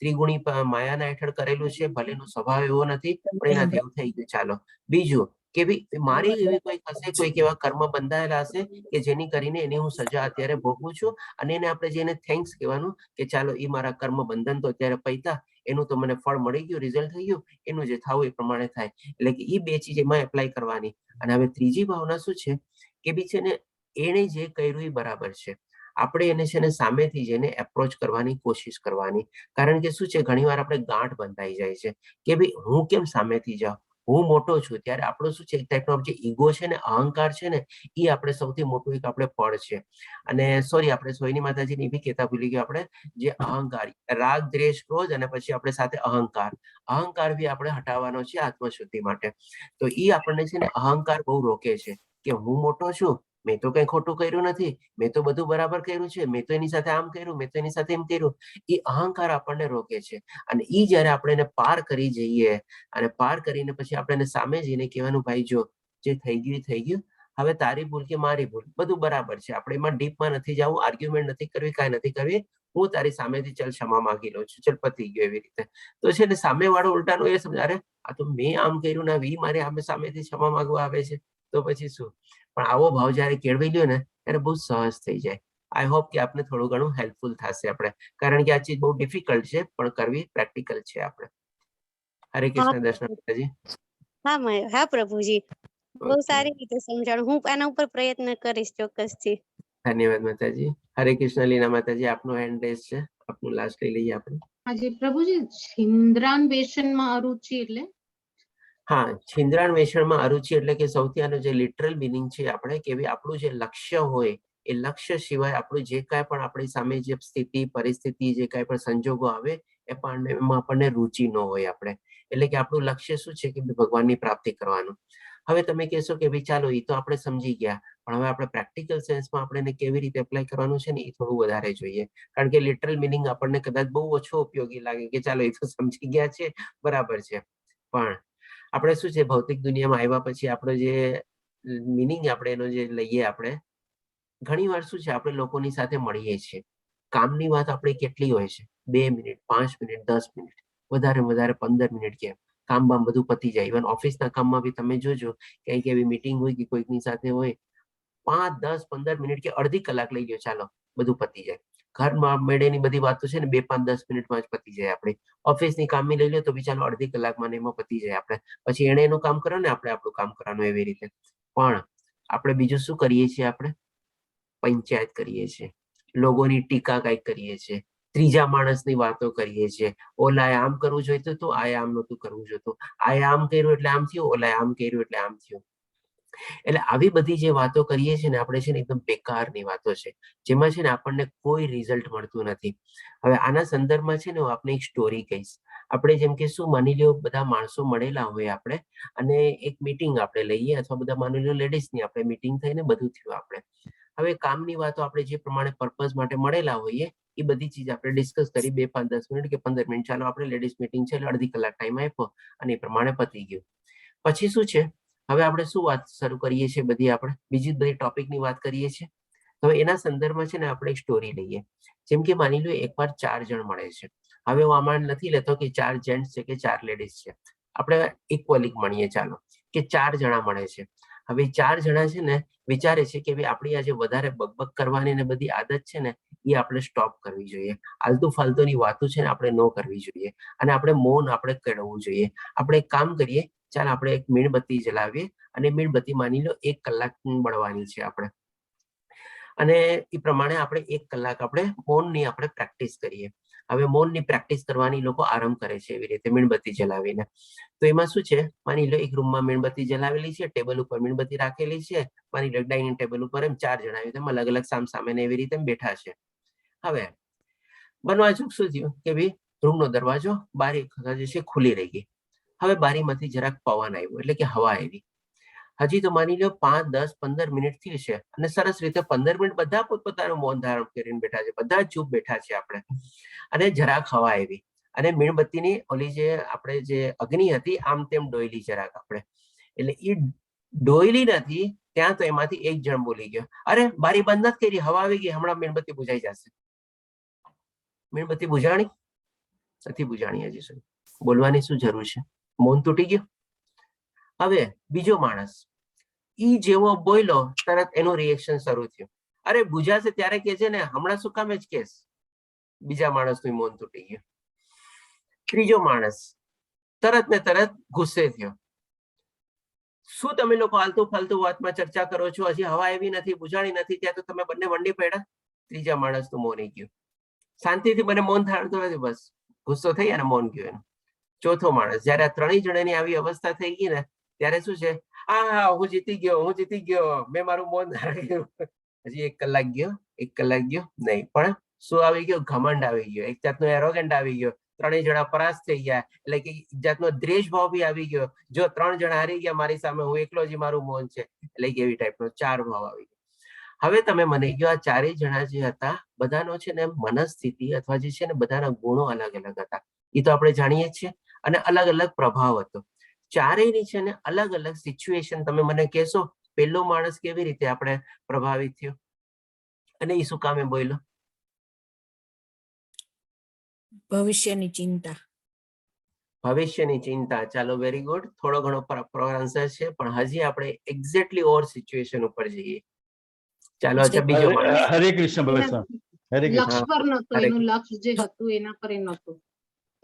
ત્રિગુણી માયાના હેઠળ કરેલું છે, ભલે એનો સ્વભાવ એવો નથી પણ એનાથી એવું થઈ ગયું. ચાલો બીજું કે ભાઈ મારી એવી કોઈક હશે, કોઈક એવા કર્મ બંધાયેલા હશે કે જેની કરીને એની હું સજા અત્યારે ભોગવું છું અને એને આપણે જેને થેન્ક્સ કહેવાનું કે ચાલો એ મારા કર્મ બંધન તો અત્યારે પૈતા, એનું તો મને ફળ મળી ગયું, રિઝલ્ટ થઈ ગયું, એનું જે થવું એ પ્રમાણે થાય. એટલે કે એ બે ચીજ એમાં એપ્લાય કરવાની. અને હવે ત્રીજી ભાવના શું છે કે બી છે ને એને જે કર્યું એ બરાબર છે, આપણે એને છે ને સામેથી જઈને એપ્રોચ કરવાની કોશિશ કરવાની. કારણ કે શું છે ઘણી વાર આપણે ગાંઠ બંધાઈ જાય છે કે ભાઈ હું કેમ સામેથી જાઉં, હું મોટો છું. ત્યારે આપણો શું છે એક ટાઈપનો જે ઈગો છે ને, અહંકાર છે ને, એ આપણે સૌથી મોટું એક આપણે પળ છે. અને સોરી આપણે સોયની માતાજીને એ બી કહેતા ભૂલી ગયા આપણે, જે અહંકાર, રાગ દ્વેષ ક્રોધ અને પછી આપણે સાથે અહંકાર બી આપણે હટાવવાનો છે આત્મશુદ્ધિ માટે. તો એ આપણને છે ને અહંકાર બહુ રોકે છે કે હું મોટો છું, મેં તો કઈ ખોટું કર્યું નથી, મેં તો બધું બરાબર કર્યું છે, મેં તો એની સાથે આમ કર્યું, મેં તો એની સાથે એમ કર્યું. એ અહંકાર આપણને રોકે છે. અને એ જયારે આપણે એને પાર કરી જઈએ અને પાર કરીને પછી આપણે એને સામે જઈને કહેવાનું ભાઈ જો જે થઈ ગયું એ થઈ ગયું, હવે તારી ભૂલ કે મારી ભૂલ બધું બરાબર છે, આપણે એમાં ડીપમાં નથી જવું, આર્ગ્યુમેન્ટ નથી કરવી, કાંઈ નથી કરવી, હું તારી સામેથી ચલ ક્ષમા માંગી લઉં છું, ચલ પતી ગયો, એવી રીતે. તો છે ને સામે વાળો ઉલટાનો એ સમજે, અરે આ તો મેં આમ કર્યું ને વી મારે સામેથી ક્ષમા માંગવા આવે છે, તો પછી શું. પણ આવો ભાવ જયારે કેળવાઈ લ્યો ને ત્યારે બહુ સહજ થઈ જાય. આઈ હોપ કે આપને થોડું ઘણું હેલ્પફુલ થશે આપણે, કારણ કે આ ચીજ બહુ ડિફિકલ્ટ છે પણ કરવી પ્રેક્ટિકલ છે આપણે. હરે કૃષ્ણ દર્શન માતાજી. હા પ્રભુજી, બહુ સારી રીતે સમજાણું. હું આના ઉપર પ્રયત્ન કરીશ ચોક્કસથી. ધન્યવાદ માતાજી. હરે કૃષ્ણ લીના માતાજી, આપનો હેન્ડ રેઝ છે, આપનું લાસ્ટ લઈ લઈએ આપણે. હાજી પ્રભુજી, છિન્દ્રાન વેશનમાં અરુચિ એટલે? હા, છિન્દ્રાન વેષણમાં અરુચિ એટલે કે સૌથી આનો જે લિટરલ મિનિંગ છે આપણે કે આપણું જે લક્ષ્ય હોય એ લક્ષ્ય સિવાય આપણું જે કાંઈ પણ આપણી સામે જે સ્થિતિ પરિસ્થિતિ જે કાંઈ પણ સંજોગો આવે એ પણ એમાં આપણને રુચિ ન હોય આપણે. એટલે કે આપણું લક્ષ્ય શું છે કે ભગવાનની પ્રાપ્તિ કરવાનું. હવે તમે કહેશો કે ભાઈ ચાલો એ તો આપણે સમજી ગયા, પણ હવે આપણે પ્રેક્ટિકલ સેન્સમાં આપણે એને કેવી રીતે એપ્લાય કરવાનું છે ને એ થોડું વધારે જોઈએ. કારણ કે લિટરલ મિનિંગ આપણને કદાચ બહુ ઓછો ઉપયોગી લાગે કે ચાલો એ તો સમજી ગયા છે, બરાબર છે, પણ આપણે શું છે ભૌતિક દુનિયામાં આવ્યા પછી આપણો જે મિનિંગ આપણે એનો જે લઈએ આપણે ઘણી વાર શું છે આપણે લોકોની સાથે મળીએ છીએ, કામની વાત આપણી કેટલી હોય છે, 2 મિનિટ 5 મિનિટ 10 મિનિટ, વધારે વધારે 15 મિનિટ, કે કામ બામ બધું પતી જાય. ઇવન ઓફિસના કામમાં બી તમે જોજો કંઈક એવી મીટિંગ હોય કે કોઈકની સાથે હોય, 5 10 15 મિનિટ કે અડધી કલાક લઈ ગયો, ચાલો બધું પતી જાય. ઘરમાં મેળેની બધી વાતો છે ને 2 5 10 મિનિટમાં જ પતી જાય. આપણે ઓફિસની કામની લઈ લો તો બી ચાલો અડધી કલાકમાં એમાં પતી જાય. આપણે પછી એને એનું કામ કરો ને આપણે આપણું કામ કરવાનું, એવી રીતે. પણ આપણે બીજું શું કરીએ છીએ, આપણે પંચાયત કરીએ છીએ, લોકોની ટીકા કઈક કરીએ છીએ, ત્રીજા માણસની વાતો કરીએ છીએ. ઓલાએ આમ કરવું જોઈતું હતું, આએ આમ નહોતું કરવું જોઈતું, આએ આમ કર્યું એટલે આમ થયું, ઓલાએ આમ કર્યું એટલે આમ થયું. એટલે આવી બધી જે વાતો કરીએ છીએ ને આપણે છે ને એકદમ બેકારની વાતો છે, જેમાં છે ને આપણને કોઈ રિઝલ્ટ મળતું નથી. હવે આના સંદર્ભમાં છે ને હું આપને એક સ્ટોરી કહીશ. આપણે જેમ કે શું માની લો બધા માણસો મળેલા હોય આપણે, અને એક મીટિંગ આપણે લઈએ, અથવા બધા માની લો લેડીઝની આપણે મીટિંગ થઈને બધું થયું. આપણે હવે કામની વાતો આપણે જે પ્રમાણે પર્પઝ માટે મળેલા હોઈએ એ બધી ચીજ આપણે ડિસ્કસ કરી 2 5 10 મિનિટ કે 15 મિનિટ, ચાલો આપણે લેડીઝ મીટિંગ છે એટલે અડધી કલાક ટાઈમ આપ્યો અને એ પ્રમાણે પતી ગયું. પછી શું છે, હવે આપણે શું વાત શરૂ કરીએ છીએ, બધી આપણે બીજી બધી ટોપિકની વાત કરીએ છીએ. તો એના સંદર્ભમાં છે ને આપણે એક સ્ટોરી લઈએ. જેમ કે માની લો એકવાર 4 જણ મળે છે. હવે હું આમાં નથી લેતો કે 4 જેન્ટ્સ છે કે 4 લેડીઝ છે, આપણે ઇક્વલી મળીએ, ચાલો કે 4 જણા મળે છે. હવે 4 જણા છે ને વિચારે છે કે ભાઈ આપણી આ જે વધારે બકબક કરવાની ને બધી આદત છે ને એ આપણે સ્ટોપ કરવી જોઈએ. આલતુ ફાલતુની વાતો છે ને આપણે ન કરવી જોઈએ, અને આપણે મૌન આપણે કેળવવું જોઈએ. આપણે એક કામ કરીએ, ચાલ આપણે એક મીણબત્તી જલાવીએ, અને મીણબત્તી માની લો 1 કલાક બળવાની છે આપણે, અને એ પ્રમાણે આપણે 1 કલાક આપણે મૌનની આપણે પ્રેક્ટિસ કરીએ. હવે મૌનની પ્રેક્ટિસ કરવાની લોકો આરંભ કરે છે એવી રીતે મીણબત્તી જલાવીને. તો એમાં શું છે, માની લો એક રૂમમાં મીણબત્તી જલાવેલી છે, ટેબલ ઉપર મીણબત્તી રાખેલી છે, માની લો ડાઇનિંગ ટેબલ ઉપર એમ 4 જણા એમ અલગ અલગ સામ સામે એવી રીતે બેઠા છે. હવે બનવા શું થયું કે ભાઈ રૂમનો દરવાજો બારી જે છે ખુલ્લી રહી ગઈ. હવે બારીમાંથી જરાક પવન આવ્યો એટલે કે હવા આવી. હજી તો માની લો 5 10 15 મિનિટ થઈ છે, અને સરસ રીતે 15 મિનિટ બધા પોતપોતાનું મૌન ધારણ કરીને બેઠા છે, બધા ચૂપ બેઠા છે આપણે, અને જરાક હવા આવી અને મીણબત્તીની ઓલી જે આપણે જે અગ્નિ હતી આમ તેમ ડોયલી જરાક આપણે, એટલે એ ડોયલી નથી ત્યાં તો એમાંથી એક જણ બોલી ગયો, અરે બારી બંધ નથી કરી, હવા આવી ગઈ, હમણાં મીણબત્તી બુઝાઈ જશે. મીણબત્તી બુઝાણી નથી, બુઝાણી હજી સુધી, બોલવાની શું જરૂર છે, મૌન તૂટી ગયું. હવે બીજો માણસ ઈ જેવો બોલ્યો તરત એનું રિએક્શન શરૂ થયું, અરે બુઝાશે ત્યારે કે છે ને, હમણાં શું કામે જ કેસ. બીજા માણસનું મૌન તૂટી ગયું. ત્રીજો માણસ તરત ને તરત ગુસ્સે થયો, શું તમે લોકો આલતુ ફાલતુ વાતમાં ચર્ચા કરો છો, હજી હવા એવી નથી, બુઝાણી નથી, ત્યાં તો તમે બંને વંડી પડ્યા. ત્રીજા માણસનું મૌન ગયું, શાંતિથી મને મૌન થાળતું નથી, બસ ગુસ્સો થઈ અને મૌન ગયું એનું. ચોથો માણસ, જયારે આ ત્રણેય જણાની આવી અવસ્થા થઈ ગઈ ને ત્યારે શું છે, હા હું જીતી ગયો, મેં મારું મૌન ધારણ કર્યું. હજી 1 કલાક ગયો, 1 કલાક ગયો નહીં, પણ શું આવી ગયો, ઘમંડ આવી ગયો, એક જાતનો એરોગન્ટ આવી ગયો. ત્રણેય જણા પરાસ્ત થઈ ગયા, એટલે કે જાતનો દ્વેષ ભાવ બી આવી ગયો, જો 3 જણા હારી ગયા મારી સામે, હું એકલો જ મારું મૌન છે, એટલે કે એવી ટાઈપનો 4 ભાવ આવી ગયો. હવે તમે મને કહો, આ 4 જણા જે હતા બધાનો છે ને મનસ્થિતિ અથવા જે છે ને બધાના ગુણો અલગ અલગ હતા, એ તો આપણે જાણીએ છીએ, અને અલગ અલગ પ્રભાવ હતો. 4ની છે ને અલગ અલગ સિચ્યુએશન. તમે મને કહેશો પહેલો માણસ કેવી રીતે આપણે પ્રભાવિત થયો અને એ શું કામે બોલ્યો? ભવિષ્યની ચિંતા. ભવિષ્યની ચિંતા. ચાલો, વેરી ગુડ. થોડો ઘણો પ્રોપર આન્સર છે, પણ હજી આપણે એક્ઝેક્ટલી ઓર સિચ્યુએશન ઉપર જઈએ. ચાલો, અચ્છા, બીજો માણસ. હરે કૃષ્ણ પ્રભુ. હરે કૃષ્ણ. લક્ષ્ય પર નતો, હરે એનું લક્ષ્ય જે હતું એના પર એ નતું.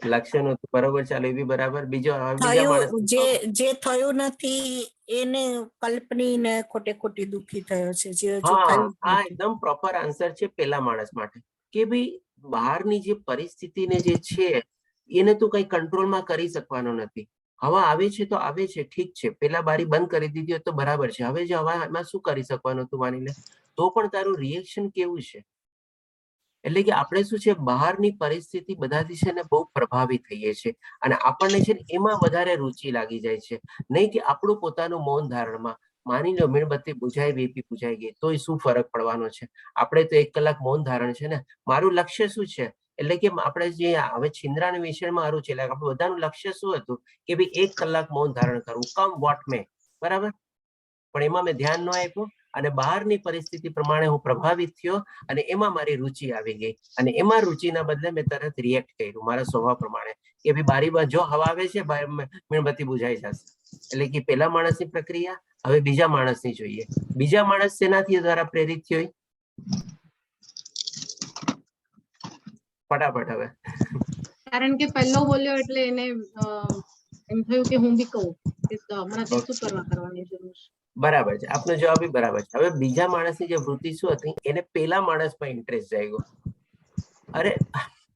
લક્ષ્ય નતું, બરોબર. ચાલો, એ બી બરાબર. બીજો બીજા માણસ. જે થયું નથી એને કલ્પનીને ખોટે ખોટી દુઃખી થયો છે. જે હજુ હા, થયું આ નથી. એકદમ પ્રોપર આન્સર છે પેલા માણસ માટે, કે ભાઈ બહારની જે પરિસ્થિતિને જે છે એને તું કઈ કંટ્રોલમાં કરી શકવાનો નથી. હવા આવે છે તો આવે છે, ઠીક છે. પેલા બારી બંધ કરી દીધી હોય તો બરાબર છે. હવે જે હવામાં શું કરી શકવાનું તું માની લે, તો પણ તારું રિએક્શન કેવું છે. એટલે કે આપણે શું છે, બહારની પરિસ્થિતિ બધાથી છે ને બહુ પ્રભાવિત થઈએ છીએ, અને આપણને છે ને એમાં વધારે રુચિ લાગી જાય છે, નહીં કે આપણું પોતાનું મૌન ધારણમાં. માની લો મીણબત્તી બુઝાઈ, બીપી બુઝાઈ ગઈ, તોય શું ફરક પડવાનો છે. આપણે તો 1 કલાક મૌન ધારણ છે ને. મારું લક્ષ્ય શું છે, એટલે કે આપણે જે હવે છિંદ્રાના વિષયમાં મારું છે, આપણે બધાનું લક્ષ્ય શું હતું કે ભાઈ 1 કલાક મૌન ધારણ કરવું, કમ વોટ મે, બરાબર. પણ એમાં મેં ધ્યાન ન આપ્યું, અને બહારની પરિસ્થિતિ પ્રમાણે હું પ્રભાવિત થયો, અને એમાં મારી રુચિ આવી ગઈ, અને એમાં રુચિના બદલે મેં તરત રિએક્ટ કર્યું મારા સ્વભાવ પ્રમાણે, કે ભાઈ બારીમાં જો હવા આવે છે, મીણબત્તી બુઝાઈ જશે. એટલે કે પેલા માણસની પ્રક્રિયા. હવે બીજા માણસની જોઈએ. બીજા માણસ શેનાથી દ્વારા પ્રેરિત થયો? ફટાફટ હવે. કારણ કે પહેલો બોલ્યો એટલે એને એમ થયું કે હું બી કહું કે હમણાંથી શું કરવાની જરૂર છે. બરાબર છે, આપનો જવાબ બી બરાબર છે. હવે બીજા માણસની જે વૃત્તિ શું હતી, એને પેલા માણસમાં ઇન્ટરેસ્ટ જાગ્યો. અરે,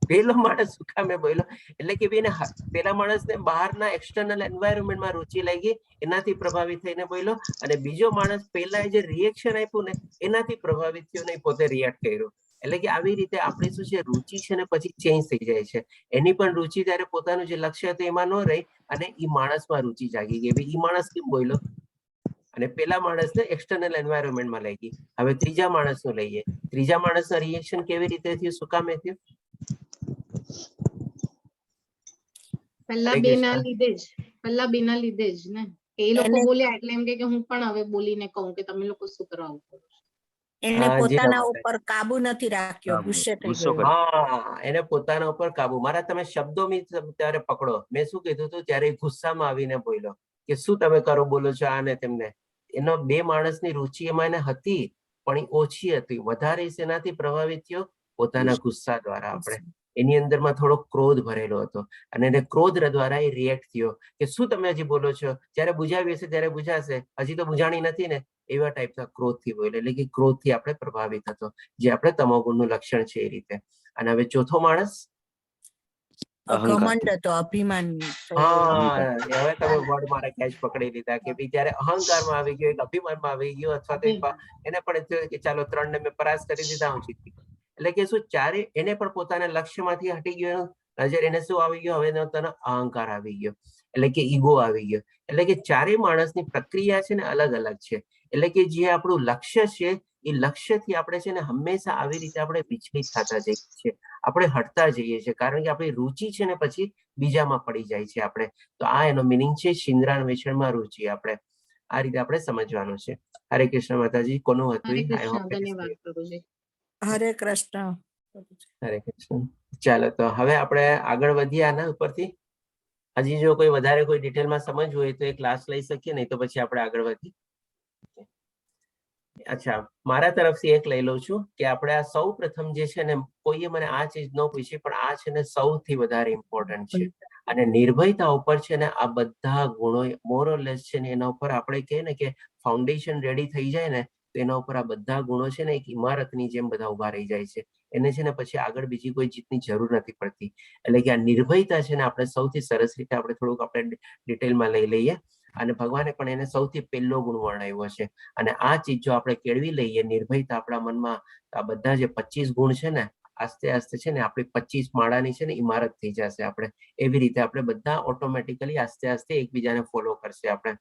પેલો માણસ શું કામે બોલ્યો, એટલે કે એને પેલા માણસને બહારના એક્સટર્નલ એન્વાયરમેન્ટમાં રુચિ લાગી, એનાથી પ્રભાવિત થઈને બોલ્યો, અને બીજો માણસ પહેલા જે રિએક્શન આપ્યું ને એનાથી પ્રભાવિત થયો ને પોતે રિએક્ટ કર્યો. એટલે કે આવી રીતે આપણી શું છે, રુચિ છે ને પછી ચેન્જ થઈ જાય છે. એની પણ રુચિ ત્યારે પોતાનું જે લક્ષ્ય હતું એમાં ન રહી, અને ઈ માણસમાં રુચિ જાગી ગઈ. ઈ માણસ કેમ બોલ્યો, અને પેલા માણસને એક્સટર્નલ એન્વાયરમેન્ટમાં લઈ ગઈ. હવે ત્રીજા માણસનું લઈએ. ત્રીજા માણસના રિએક્શન કેવી રીતે થયું, શું કામે થયું? પહેલા બેના લીધે જ ને. એ લોકો બોલ્યા એટલે એમ કે હું પણ હવે બોલીને કહું કે તમે લોકો શું કરવા આવું કરો છો. એને પોતાના ઉપર કાબુ નથી રાખ્યો, ગુસ્સે થઈ ગયો. હા, એને પોતાના ઉપર કાબુ. મારા તમે શબ્દો ત્યારે પકડો. મેં શું કીધું હતું, ત્યારે ગુસ્સામાં આવીને બોલ્યો કે શું તમે કરો બોલો છો આને તેમને. એનો બે માણસની રુચિ એમાં એને હતી, પણ એ ઓછી હતી. વધારે શેનાથી પ્રભાવિત થયો? પોતાના ગુસ્સા દ્વારા. આપણે એની અંદરમાં થોડો ક્રોધ ભરેલો હતો, અને એને ક્રોધ દ્વારા એ રિએક્ટ થયો કે શું તમે હજી બોલો છો, જયારે બુઝાવી હશે ત્યારે બુઝાશે, હજી તો બુઝાણી નથી ને. એવા ટાઈપના ક્રોધથી બોલે, એટલે કે ક્રોધથી આપણે પ્રભાવિત હતો, જે આપણે તમોગુણનું લક્ષણ છે એ રીતે. અને હવે ચોથો માણસ, ઘમંડ હતો, અભિમાન. હા, હવે તમે વર્ડ મારા કેચ પકડી લીધા, કે ભાઈ ત્યારે અહંકારમાં આવી ગયો, અભિમાનમાં આવી ગયો, અથવા તો એને પણ થયું કે ચાલો 3 ને મેં પરાસ્ત કરી દીધા, હું જીતી. એટલે કે શું, ચારે એને પણ પોતાના લક્ષ્યમાંથી હટી ગયો નજર. એને શું આવી ગયો, હવે તને અહંકાર આવી ગયો, એટલે કે ઈગો આવી ગયો. એટલે કે ચારે માણસની પ્રક્રિયા છે ને અલગ અલગ છે. એટલે કે જે આપણું લક્ષ્ય છે, એ લક્ષ્યથી આપણે છે ને હંમેશા આવી રીતે આપણે વિચલિત થતા જઈએ છીએ, આપણે હટતા જઈએ છીએ, કારણ કે આપણી રુચિ છે ને પછી બીજામાં પડી જાય છે આપણે. તો આ એનો મિનિંગ છે, શિંદ્રાન વિષયમાં રુચિ. આપણે આ રીતે આપણે સમજવાનું છે. હરે કૃષ્ણ માતાજી. કોનું હતું? ધન્યવાદ પ્રભુજી. હરે કૃષ્ણ. હરે કૃષ્ણ. ચાલો, તો હવે આપણે આગળ વધીએ આના ઉપરથી. હજી જો કોઈ વધારે કોઈ ડિટેલમાં સમજવું હોય તો એ ક્લાસ લઈ શકીએ, નહીં તો પછી આપણે આગળ વધીએ. અચ્છા, મારા તરફથી એક લઈ લઉં છું કે આપણે આ સૌ પ્રથમ જે છે ને, કોઈએ મને આ ચીજ ન પૂછી, પણ આ છે ને સૌથી વધારે ઇમ્પોર્ટન્ટ છે. અને નિર્ભયતા ઉપર છે ને આ બધા ગુણો મોરલેસ છે ને, એના ઉપર આપણે કહીએ ને કે ફાઉન્ડેશન રેડી થઈ જાય ને, તો એના ઉપર આ બધા ગુણો છે ને એક ઇમારતની જેમ બધા ઉભા રહી જાય છે. એને છે ને પછી આગળ બીજી કોઈ ચીજની જરૂર નથી પડતી. એટલે કે આ નિર્ભયતા છે ને આપણે સૌથી સરસ રીતે આપણે થોડુંક આપણે ડિટેલમાં લઈ લઈએ. અને ભગવાને પણ એને સૌથી પહેલો ગુણ વર્ણવ્યો છે. અને આ ચીજ જો આપણે કેળવી લઈએ, નિર્ભયતા આપણા મનમાં, આ બધા જે 25 ગુણ છે ને, આસ્તે આસ્તે છે ને આપણી 25 માળાની છે ને ઇમારત થઈ જશે. આપણે એવી રીતે આપણે બધા ઓટોમેટિકલી આસ્તે આસ્તે એકબીજાને ફોલો કરશે આપણે.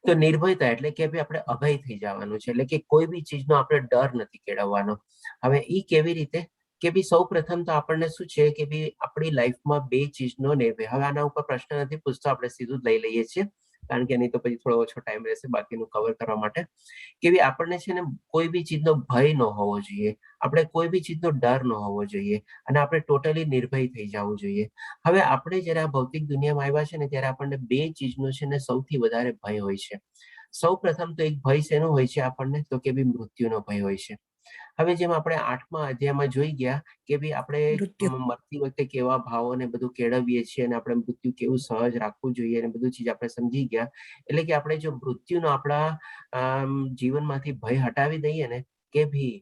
તો નિર્ભયતા એટલે કે આપણે અભય થઈ જવાનું છે, એટલે કે કોઈ બી ચીજનો આપણે ડર નથી કેળવવાનો. હવે ઈ કેવી રીતે કે ભાઈ સૌ પ્રથમ તો આપણને શું છે કે ભાઈ આપણી લાઈફમાં બે ચીજનો નિર્ભય. હવે આના ઉપર પ્રશ્ન નથી પૂછતો, આપણે સીધું જ લઈ લઈએ છીએ. કારણ કે નહીં તો પછી થોડો ઓછો ટાઈમ રહેશે બાકીનું કવર કરવા માટે. કે આપણને છે ને કોઈ બી ચીજનો ભય ન હોવો જોઈએ, આપણે કોઈ બી ચીજનો ડર ન હોવો જોઈએ અને આપણે ટોટલી નિર્ભય થઈ જવું જોઈએ. હવે આપણે જયારે આ ભૌતિક દુનિયામાં આવ્યા છે ને ત્યારે આપણને બે ચીજનો છે ને સૌથી વધારે ભય હોય છે. સૌ પ્રથમ તો એક ભય શેનો હોય છે આપણને, તો કે ભાઈ મૃત્યુનો ભય હોય છે. હવે જેમ આપણે 8મા અધ્યાયમાં જોઈ ગયા કે ભાઈ આપણે મરતી વખતે કેવા ભાવોને બધું કેળવીએ છીએ અને આપણે મૃત્યુ કેવું સહજ રાખવું જોઈએ અને બધું ચીજ આપણે સમજી ગયા. એટલે કે આપણે જો મૃત્યુનો આપણા જીવનમાંથી ભય હટાવી દઈએ ને કે ભાઈ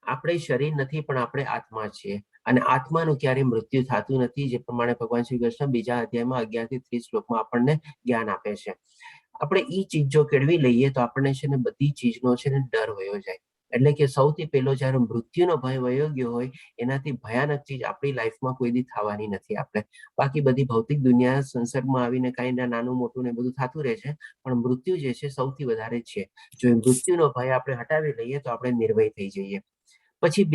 આપણે શરીર નથી પણ આપણે આત્મા છીએ અને આત્માનું ક્યારેય મૃત્યુ થતું નથી, જે પ્રમાણે ભગવાન શ્રી કૃષ્ણ બીજા અધ્યાયમાં 11 થી 30 શ્લોકમાં આપણને જ્ઞાન આપે છે. આપણે ઈ ચીજ જો કેળવી લઈએ તો આપણને છે ને બધી ચીજનો છે ને ડર વયો જાય. એટલે કે સૌથી પહેલો જયારે મૃત્યુનો ભય વયો ગયો હોય એનાથી ભયાનક ચીજ આપણી લાઈફમાં કોઈ દી થવાની નથી. આપણે બાકી બધી ભૌતિક દુનિયા સંસર્ગમાં આવીને કઈ નાનું મોટું ને બધું થતું રહે છે, પણ મૃત્યુ જે છે સૌથી વધારે છે. જો એ મૃત્યુનો ભય આપણે હટાવી લઈએ તો આપણે નિર્ભય થઈ જઈએ. પછી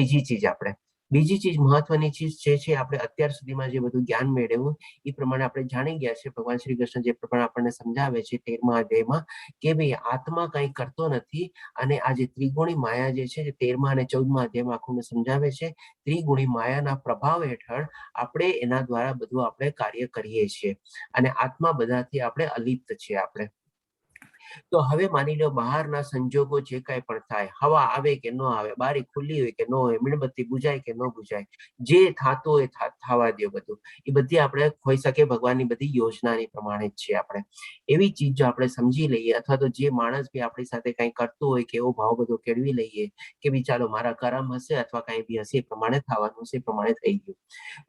બીજી ચીજ મહત્વની ચીજ છે આપણે અત્યાર સુધીમાં જે બધું જ્ઞાન મેળવ્યું એ પ્રમાણે આપણે જાણી ગયા છે. ભગવાન શ્રી કૃષ્ણ જે પ્રમાણે આપણને સમજાવે છે 13મા અધ્યાયમાં કે ભાઈ આત્મા કંઈ કરતો નથી અને આ જે ત્રિગુણી માયા જે છે 13મા અને 14મા અધ્યાયમાં આખું સમજાવે છે. ત્રિગુણી માયાના પ્રભાવ હેઠળ આપણે એના દ્વારા બધું આપણે કાર્ય કરીએ છીએ અને આત્મા બધાથી આપણે અલિપ્ત છીએ. આપણે તો હવે માની લો બહારના સંજોગો જે કાંઈ પણ થાય, હવા આવે કે ન આવે, બારી ખુલ્લી હોય કે ન હોય, મીણબત્તી બુજાય કે ન બુજાય, જે થતું હોય થવા દો બધું. એ બધી આપણે હોઈ શકે ભગવાનની બધી યોજનાની પ્રમાણે જ છે. આપણે એવી ચીજ જો આપણે સમજી લઈએ અથવા તો જે માણસ બી આપણી સાથે કંઈ કરતું હોય કે એવો ભાવ બધો કેળવી લઈએ કે બી ચાલો મારા કરમ હશે અથવા કંઈ બી હશે એ પ્રમાણે થવાનું હશે, એ પ્રમાણે થઈ ગયું.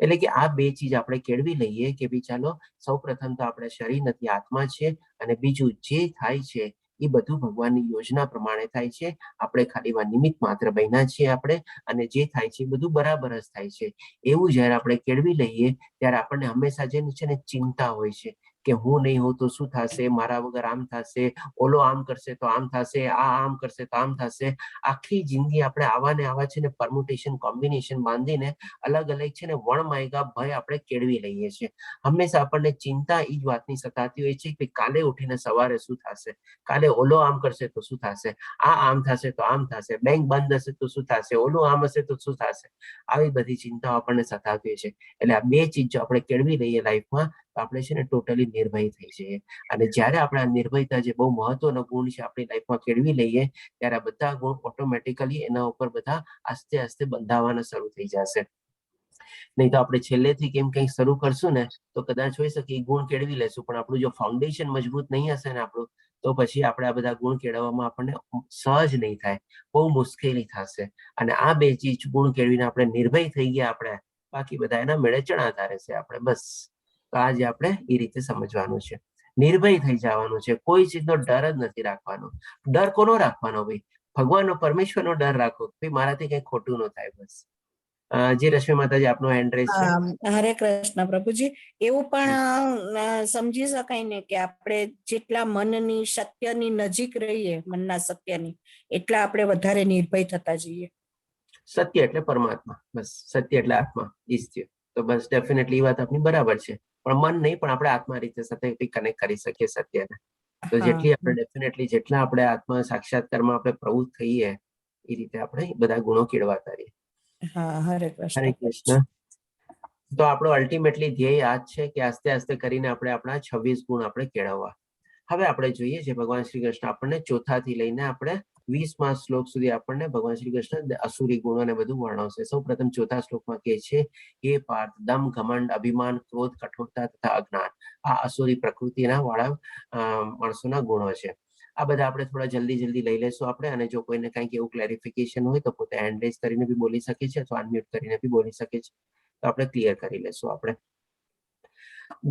એટલે કે આ બે ચીજ આપણે કેળવી લઈએ કે બી ચાલો સૌ પ્રથમ તો આપણે શરીર નથી આત્મા છે અને બીજું જે થાય છે એ બધું ભગવાનની યોજના પ્રમાણે થાય છે. આપણે ખાલી નિમિત્ત માત્ર બન્યા છીએ આપણે અને જે થાય છે એ બધું બરાબર જ થાય છે. એવું જયારે આપણે કેળવી લઈએ ત્યારે આપણને હંમેશા જે છે ને ચિંતા હોય છે કે હું નહીં હોઉં તો શું થશે, મારા વગર આમ થશે, ઓલો આમ કરશે તો આમ થશે, આ આમ કરશે તો આમ થશે. આખી જિંદગી આપણે આવા ને આવા છે ને પરમ્યુટેશન કોમ્બિનેશન બાંધીને અલગ અલગ છે ને વણમાયગા ભય આપણે કેળવી લઈએ છીએ. હંમેશા આપણને ચિંતા એ જ વાતની સતાતી હોય છે કે કાલે ઉઠીને સવારે શું થશે, કાલે ઓલો આમ કરશે તો શું થશે, આ આમ થશે તો આમ થશે, બેંક બંધ હશે તો શું થશે, ઓલું આમ હશે તો શું થશે. આવી બધી ચિંતાઓ આપણને સતાવતી હોય છે. એટલે આ બે ચીજ જો આપણે કેળવી લઈએ લાઈફમાં તો આપણે છે ને ટોટલી નિર્ભય થઈ જઈએ. અને જ્યારે આપણે આ નિર્ભયતા જે બહુ મહત્વનો ગુણ છે આપણી લાઈફમાં કેળવી લઈએ ત્યારે આ બધા ગુણ ઓટોમેટિકલી એના ઉપર બધા આસ્તે આસ્તે બંધાવાના શરૂ થઈ જશે. નહીં તો આપણે છેલ્લેથી કેમ કંઈક શરૂ કરશું ને તો કદાચ હોઈ શકે એ ગુણ કેળવી લેશું, પણ આપણું જો ફાઉન્ડેશન મજબૂત નહીં હશે ને આપણું, તો પછી આપણે આ બધા ગુણ કેળવવામાં આપણને સહજ નહીં થાય, બહુ મુશ્કેલી થશે. અને આ બે ચીજ ગુણ કેળવીને આપણે નિર્ભય થઈ ગયા આપણે, બાકી બધા એના મેળે ચણાતા રહેશે. આપણે બસ તો આજે આપણે એ રીતે સમજવાનું છે. નિર્ભય થઈ જવાનું છે, કોઈ ચીજનો ડર જ નથી રાખવાનો. ડર કોનો રાખવાનો ભાઈ? ભગવાનનો, પરમેશ્વરનો ડર રાખો ભાઈ મારાથી કઈ ખોટું ન થાય. બસ જી રશ્મિ માતાજી આપનો હેન્ડ રેઝ છે. હરે કૃષ્ણ પ્રભુજી. એવું પણ સમજી શકાય ને કે આપણે જેટલા મનની સત્યની નજીક રહીએ, મનના સત્યની, એટલા આપણે વધારે નિર્ભય થતા જઈએ. સત્ય એટલે પરમાત્મા, બસ સત્ય એટલે આત્મા ઈશ્વર. તો બસ ડેફિનેટલી વાત આપની બરાબર છે, પણ મન નહીં, પણ આપણે આત્મા રીતે સાથે કનેક્ટ કરી શકીએ સત્યને. તો જેટલી આપણે ડેફિનેટલી જેટલા આપણે આત્મા સાક્ષાત્કારમાં આપણે પ્રવૃત્ત થઈએ એ રીતે આપણે બધા ગુણો કેળવાતા રહીએ. હા, હરે હરે કૃષ્ણ. તો આપણો અલ્ટિમેટલી ધ્યેય આ જ છે કે આસ્તે આસ્તે કરીને આપણે આપણા 26 ગુણ આપણે કેળવવા. હવે આપણે જોઈએ છે ભગવાન શ્રી કૃષ્ણ આપણને ચોથાથી લઈને આપણે 20મા શ્લોક સુધી આપણને ભગવાન શ્રી કૃષ્ણ અસુરી ગુણોને બધું વર્ણવશે. સૌ પ્રથમ ચોથા શ્લોકમાં કહે છે હે પાર્થ, દમ, ઘમંડ, અભિમાન, ક્રોધ, કઠોરતા તથા અજ્ઞાન આ અસુરી પ્રકૃતિના વાળા માણસોના ગુણો છે. આ બધા આપણે થોડા જલ્દી લઈ લેશું આપણે. અને જો કોઈને કંઈક એવું ક્લેરિફિકેશન હોય તો પોતે હેન્ડ રેઝ કરીને બી બોલી શકે છે અથવા અનમ્યુટ કરીને બી બોલી શકે છે, તો આપણે ક્લિયર કરી લેશું. આપણે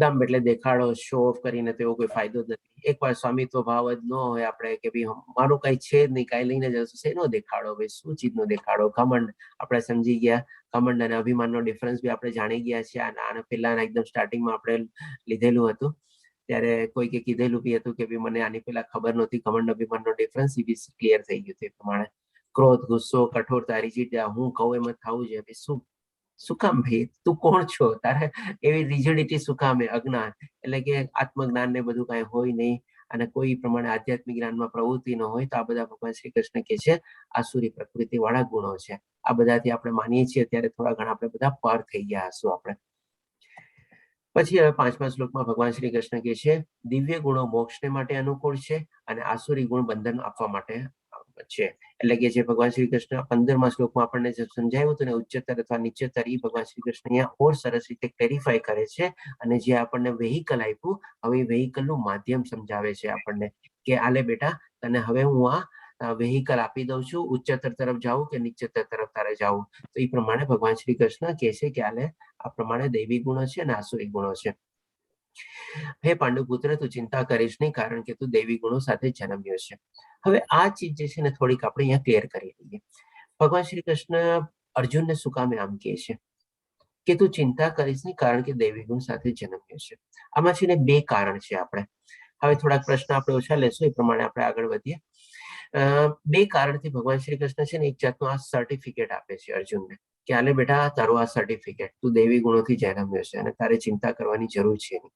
દમ એટલે દેખાડો, શો ઓફ કરીને તો એવો કોઈ ફાયદો જ નથી. એકવાર સ્વામિત્વ ભાવ જ ન હોય આપણે કે ભાઈ મારું કઈ છે જ નહીં, કઈ લઈને જશું, શેનો દેખાડો ભાઈ, શું ચીજનો દેખાડો? ઘમંડ આપણે સમજી ગયા, ઘમંડ અને અભિમાનનો ડિફરન્સ બી આપણે જાણી ગયા છે. આના પહેલા એકદમ સ્ટાર્ટિંગમાં આપણે લીધેલું હતું ત્યારે કોઈકે કીધેલું બી હતું કે ભાઈ મને આની પહેલા ખબર નહોતી ઘમંડ અભિમાનનો ડિફરન્સ, એ બી ક્લિયર થઈ ગયું. તે પ્રમાણે ક્રોધ, ગુસ્સો, કઠોરતા, રીજિડિટી, હું કહું એમ જ થવું જોઈએ. શું શું કામ ભાઈ, તું કોણ છો, તારે એવી રિજિડિટી શું કામ? અજ્ઞાન એટલે કે આત્મજ્ઞાન ને બધું કઈ હોય નહીં અને કોઈ પ્રમાણે આધ્યાત્મિક જ્ઞાનમાં પ્રવૃત્તિ ન હોય, તો આ બધા ભગવાન શ્રી કૃષ્ણ કે છે આસુરી પ્રકૃતિ વાળા ગુણો છે. આ બધાથી આપણે માનીએ છીએ ત્યારે થોડા ઘણા આપણે બધા પાર થઈ ગયા હશું આપણે. પછી હવે 5મા શ્લોકમાં ભગવાન શ્રી કૃષ્ણ કહે છે દિવ્ય ગુણો મોક્ષને માટે અનુકૂળ છે અને આસુરી ગુણ બંધન આપવા માટે છે. એટલે કે જે ભગવાન શ્રી કૃષ્ણ 15મા શ્લોકમાં આપણને જે સમજાવ્યું હતું ને ઉચ્ચતર અથવા નીચેતર, એ ભગવાન શ્રી કૃષ્ણ અહીંયા ઓર સરસ રીતે ક્લેરિફાય કરે છે. અને જે આપણને વેહિકલ આપ્યું, હવે વેહિકલ નું માધ્યમ સમજાવે છે આપણને કે આલે બેટા, તને હવે હું આ વેહિકલ આપી દઉં છું, ઉચ્ચતર તરફ જાઉં કે નીચેતર તરફ તારે જાવું. તો એ પ્રમાણે ભગવાન શ્રી કૃષ્ણ કહે છે કે આલે આ પ્રમાણે દૈવી ગુણો છે અને આસુરી ગુણો છે. હે પાંડુપુત્ર, તું ચિંતા કરીશ નહીં, કારણ કે તું દૈવી ગુણો સાથે જન્મ્યો છે. હવે આ ચીજ જે છે ને થોડીક આપણે અહીંયા ક્લિયર કરી લઈએ. ભગવાન શ્રી કૃષ્ણ અર્જુનને શું કામે આમ કહે છે કે તું ચિંતા કરીશ નહીં, કારણ કે દૈવી ગુણ સાથે જન્મ્યો છે? આમાં છે ને બે કારણ છે. આપણે હવે થોડાક પ્રશ્ન આપણે ઓછા લેશું, એ પ્રમાણે આપણે આગળ વધીએ. બે કારણથી ભગવાન શ્રી કૃષ્ણ છે ને એક જાતનું આ સર્ટિફિકેટ આપે છે અર્જુનને કે આલે બેટા, તારું આ સર્ટિફિકેટ, તું દૈવી ગુણોથી જન્મ્યો છે અને તારે ચિંતા કરવાની જરૂર છે નહીં.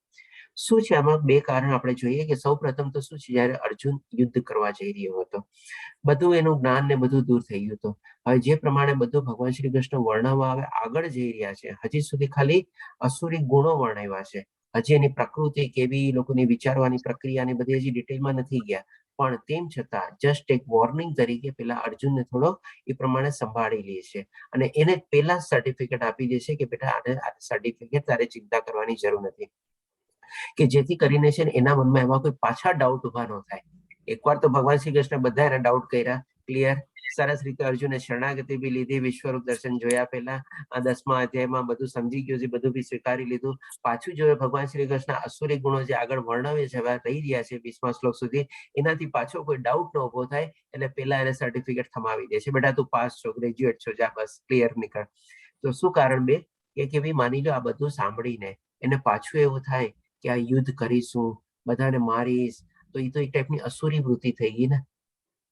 શું છે આમાં બે કારણ આપણે જોઈએ કે સૌ પ્રથમ તો શું છે, જયારે અર્જુન યુદ્ધ કરવા જઈ રહ્યો હતો, બધું એનું જ્ઞાન ને બધું દૂર થઈ ગયું હતું. હવે જે પ્રમાણે બધું ભગવાન શ્રી કૃષ્ણ વર્ણવવા આવે આગળ જઈ રહ્યા છે, હજી સુધી ખાલી અસુરી ગુણો વર્ણવ્યા છે. હજી એની પ્રકૃતિ કેવી, લોકોની વિચારવાની પ્રક્રિયા ને બધી હજી ડિટેલમાં નથી ગયા. પણ તેમ છતાં જસ્ટ એક વોર્નિંગ તરીકે પેલા અર્જુનને થોડો એ પ્રમાણે સંભાળી લે છે અને એને પેલા સર્ટિફિકેટ આપી દે છે કે બેટા આને સર્ટિફિકેટ તારે ચિંતા કરવાની જરૂર નથી, કે જેથી કરીને છે ને એના મનમાં એવા કોઈ પાછા ડાઉટ ઉભા ન થાય. એકવાર તો ભગવાન શ્રી કૃષ્ણ બધા એને ડાઉટ કર્યા, ક્લિયર સરસ રીતે અર્જુને શરણાગતિ બી લીધી, વિશ્વરૂપ દર્શન જોયા, પહેલા આ 10મા અધ્યાયમાં બધું સમજી ગયું છે, બધું બી સ્વીકારી લીધું. પાછું જોયે ભગવાન શ્રી કૃષ્ણ અસુરી ગુણો જે આગળ વર્ણવે છે, હવે રહી રહ્યા છે 20મા શ્લોક સુધી, એનાથી પાછો કોઈ ડાઉટ ન ઉભો થાય એટલે પેલા એને સર્ટિફિકેટ થમાવી દે છે, બેટા તું પાસ છો, ગ્રેજ્યુએટ છો, જા બસ ક્લિયર નીકળ. તો શું કારણ બે કે ભાઈ માની લો આ બધું સાંભળીને એને પાછું એવું થાય કે આ યુદ્ધ કરીશું, બધાને મારીશ, તો એ તો એક ટાઈપની અસુરી વૃત્તિ થઈ ગઈ ને.